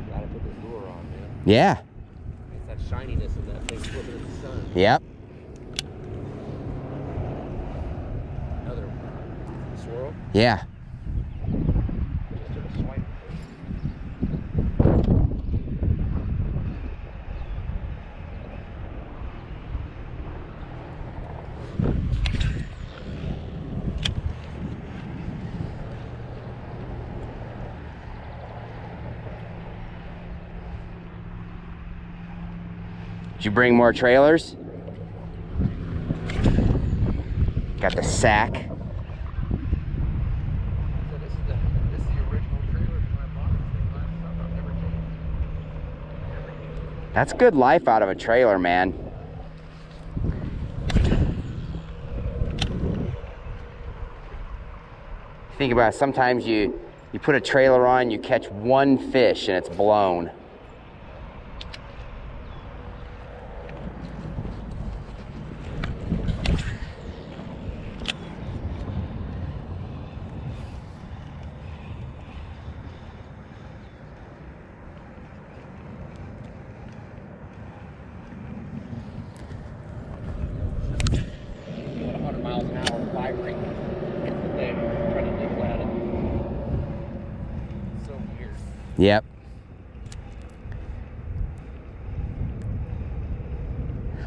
Gotta put this lure on, man. Yeah. It's that shininess in that thing flipping in the sun. Yep. Another swirl. Yeah. Just took a swipe. Did you bring more trailers? Got the sack. So this is the original trailer from my bought this thing last summer. I've never changed. That's good life out of a trailer, man. Think about it, sometimes you put a trailer on, you catch one fish and it's blown. Going 100 miles an hour, vibrating. Hit the thing, trying to nibble at it. It's so weird. Yep.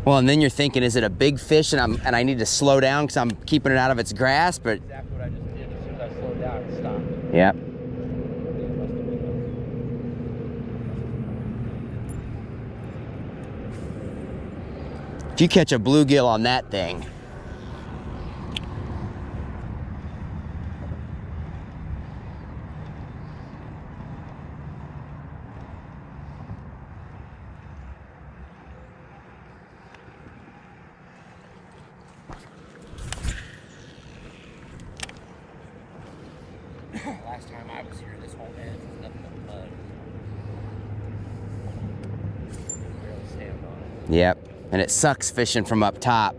Well, and then you're thinking, is it a big fish and I need to slow down because I'm keeping it out of its grasp? But Exactly what I just did. As soon as I slowed down, it stopped. yep. If you catch a bluegill on that thing, Last time I was here, this whole edge was nothing but mud. Barely stand on it. yep. And it sucks fishing from up top.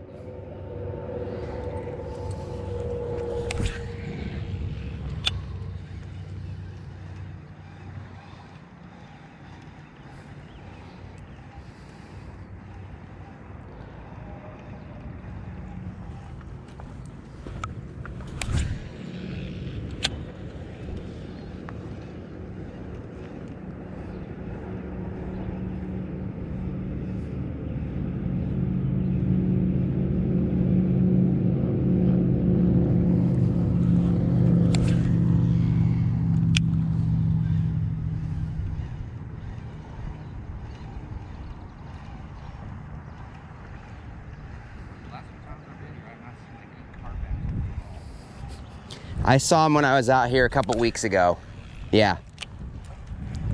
Last few times I've been here, I've not seen like a carp bass. I saw them when I was out here a couple weeks ago. Yeah.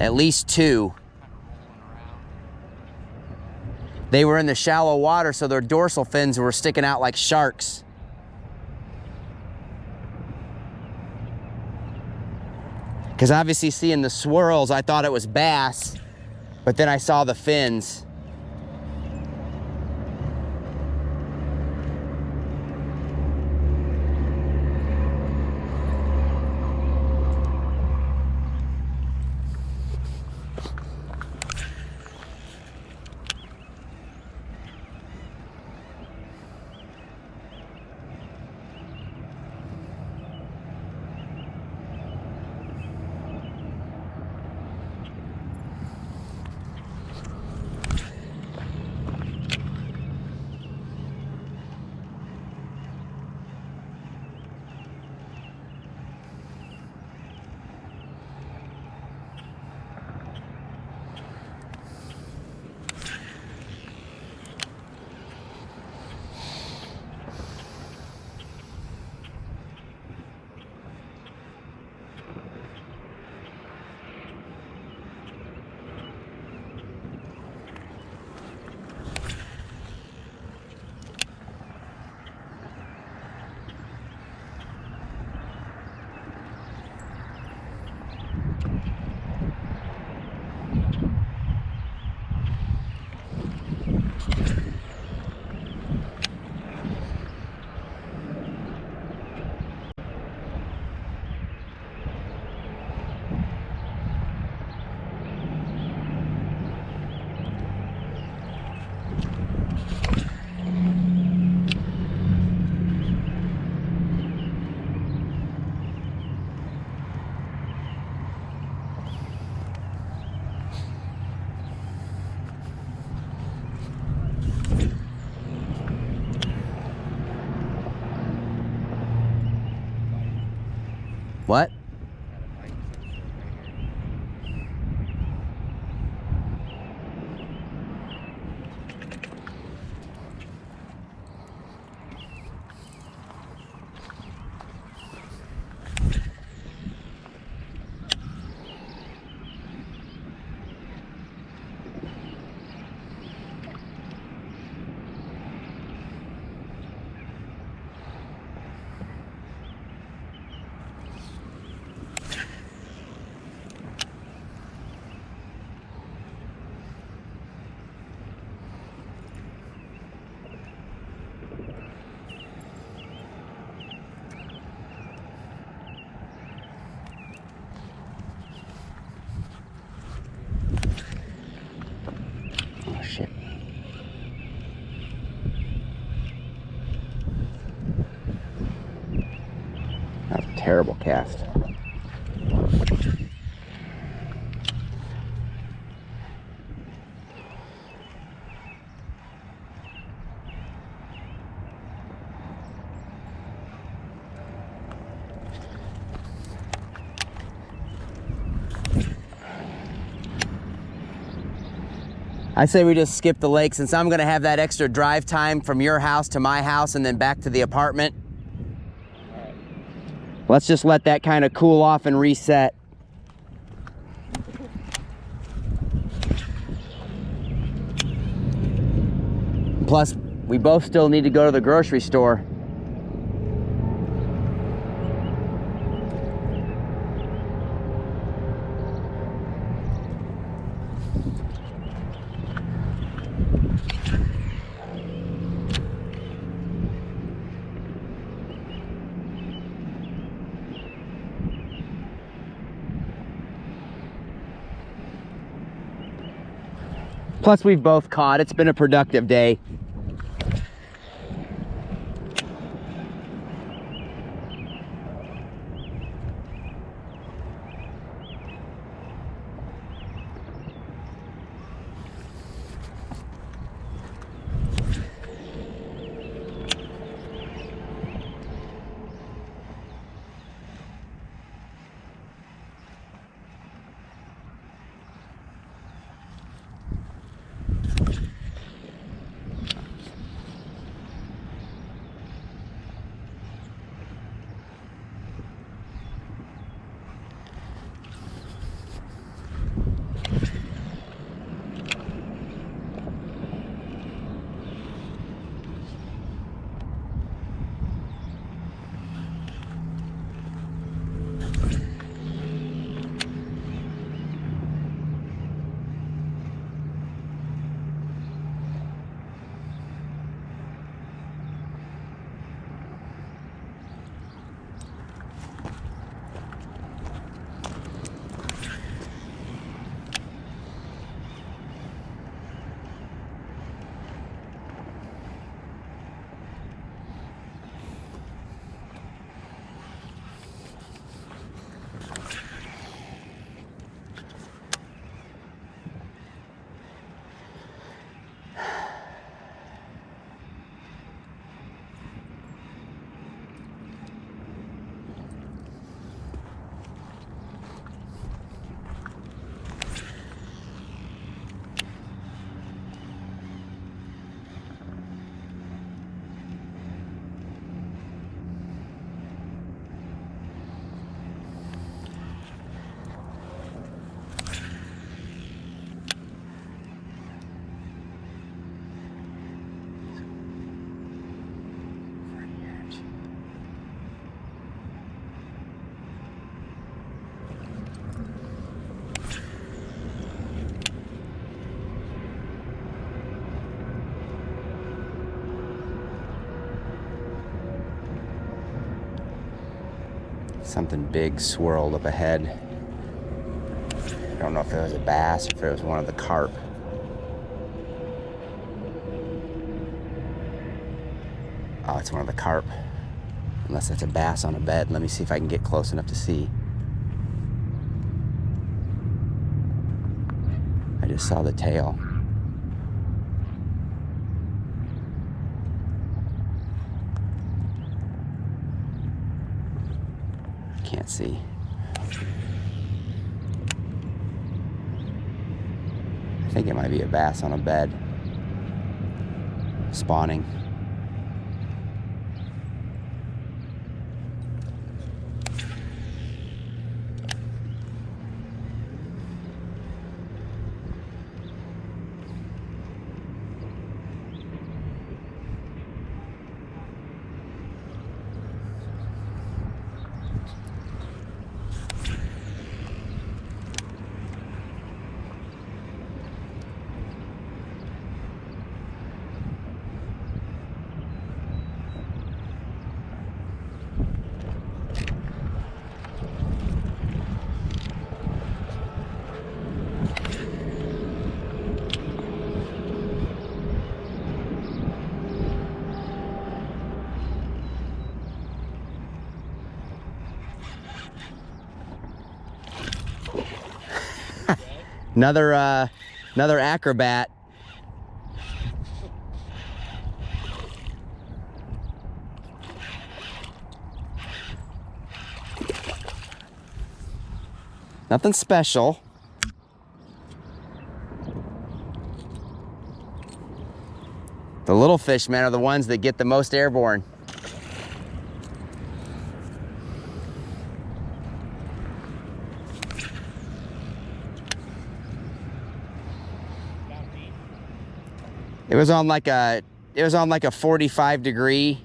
At least two. Kind of rolling around. They were in the shallow water, so their dorsal fins were sticking out like sharks. Because obviously seeing the swirls, I thought it was bass, but then I saw the fins. What? Got a bike sensor right here. Oh shit. That was a terrible cast. I say we just skip the lake since I'm gonna have that extra drive time from your house to my house and then back to the apartment. All right. Let's just let that kind of cool off and reset. Plus, we both still need to go to the grocery store. Plus, we've both caught. It's been a productive day. Something big swirled up ahead. I don't know if it was a bass or if it was one of the carp. Oh, it's one of the carp. Unless it's a bass on a bed. Let me see if I can get close enough to see. I just saw the tail. Can't Let's see. I think it might be a bass on a bed. Spawning. Another acrobat. Nothing special. The little fish, man, are the ones that get the most airborne. It was on like a 45 degree.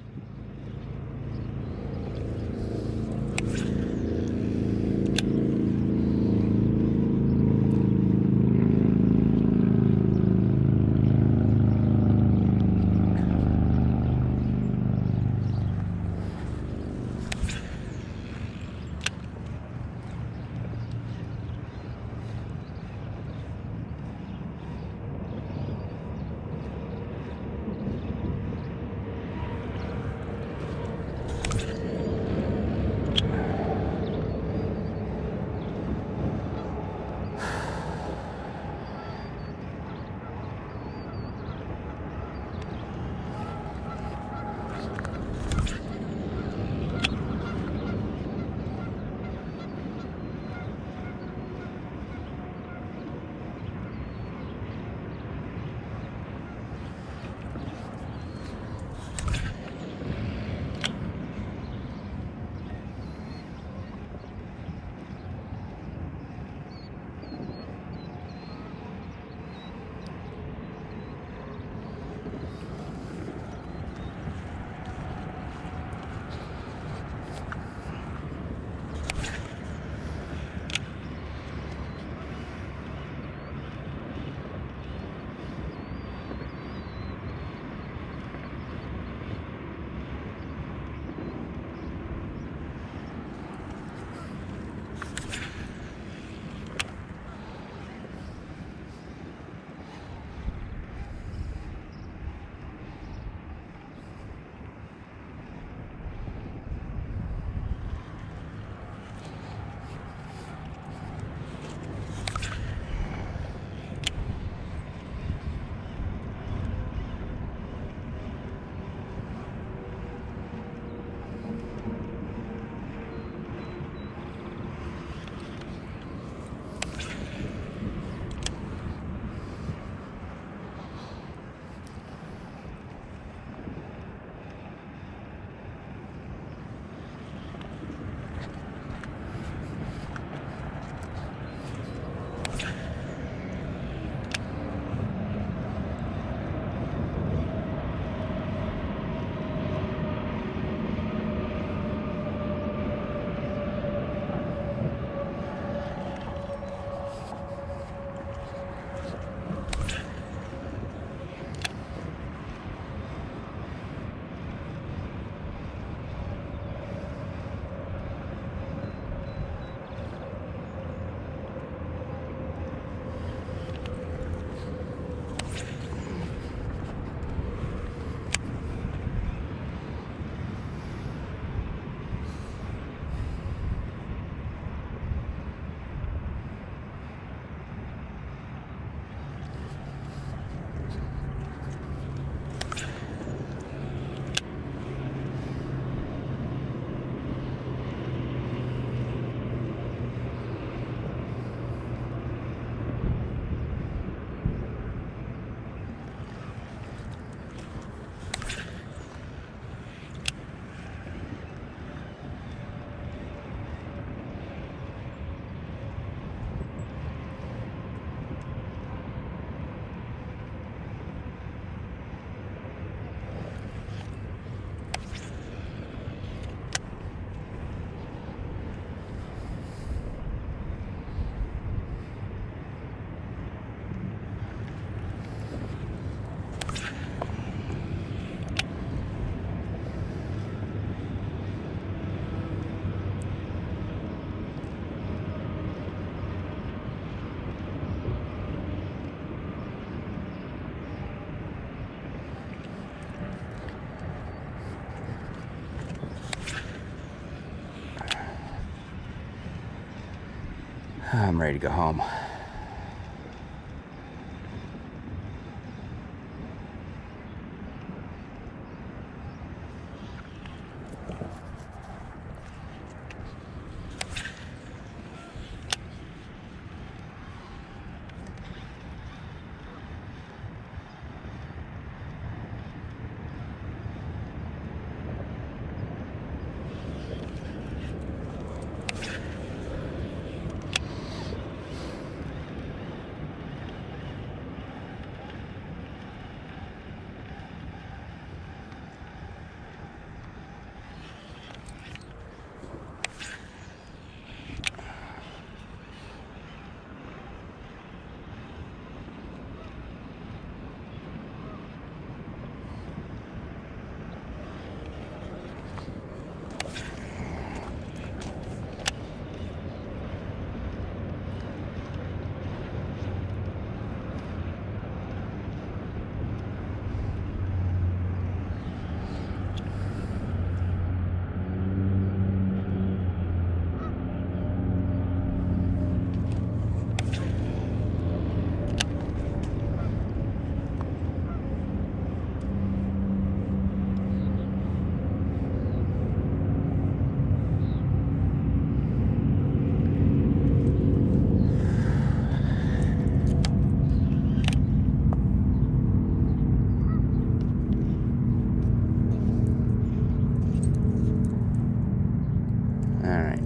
I'm ready to go home.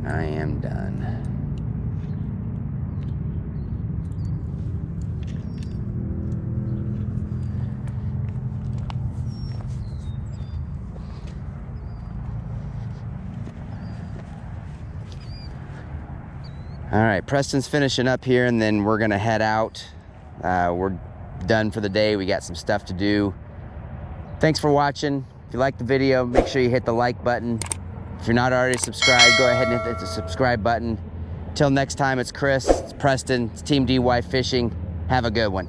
I am done. All right, Preston's finishing up here, and then we're gonna head out. We're done for the day. We got some stuff to do. Thanks for watching. If you like the video, make sure you hit the like button. If you're not already subscribed, go ahead and hit the subscribe button. Till next time, it's Chris, it's Preston, it's Team Dewifed Fishing. Have a good one.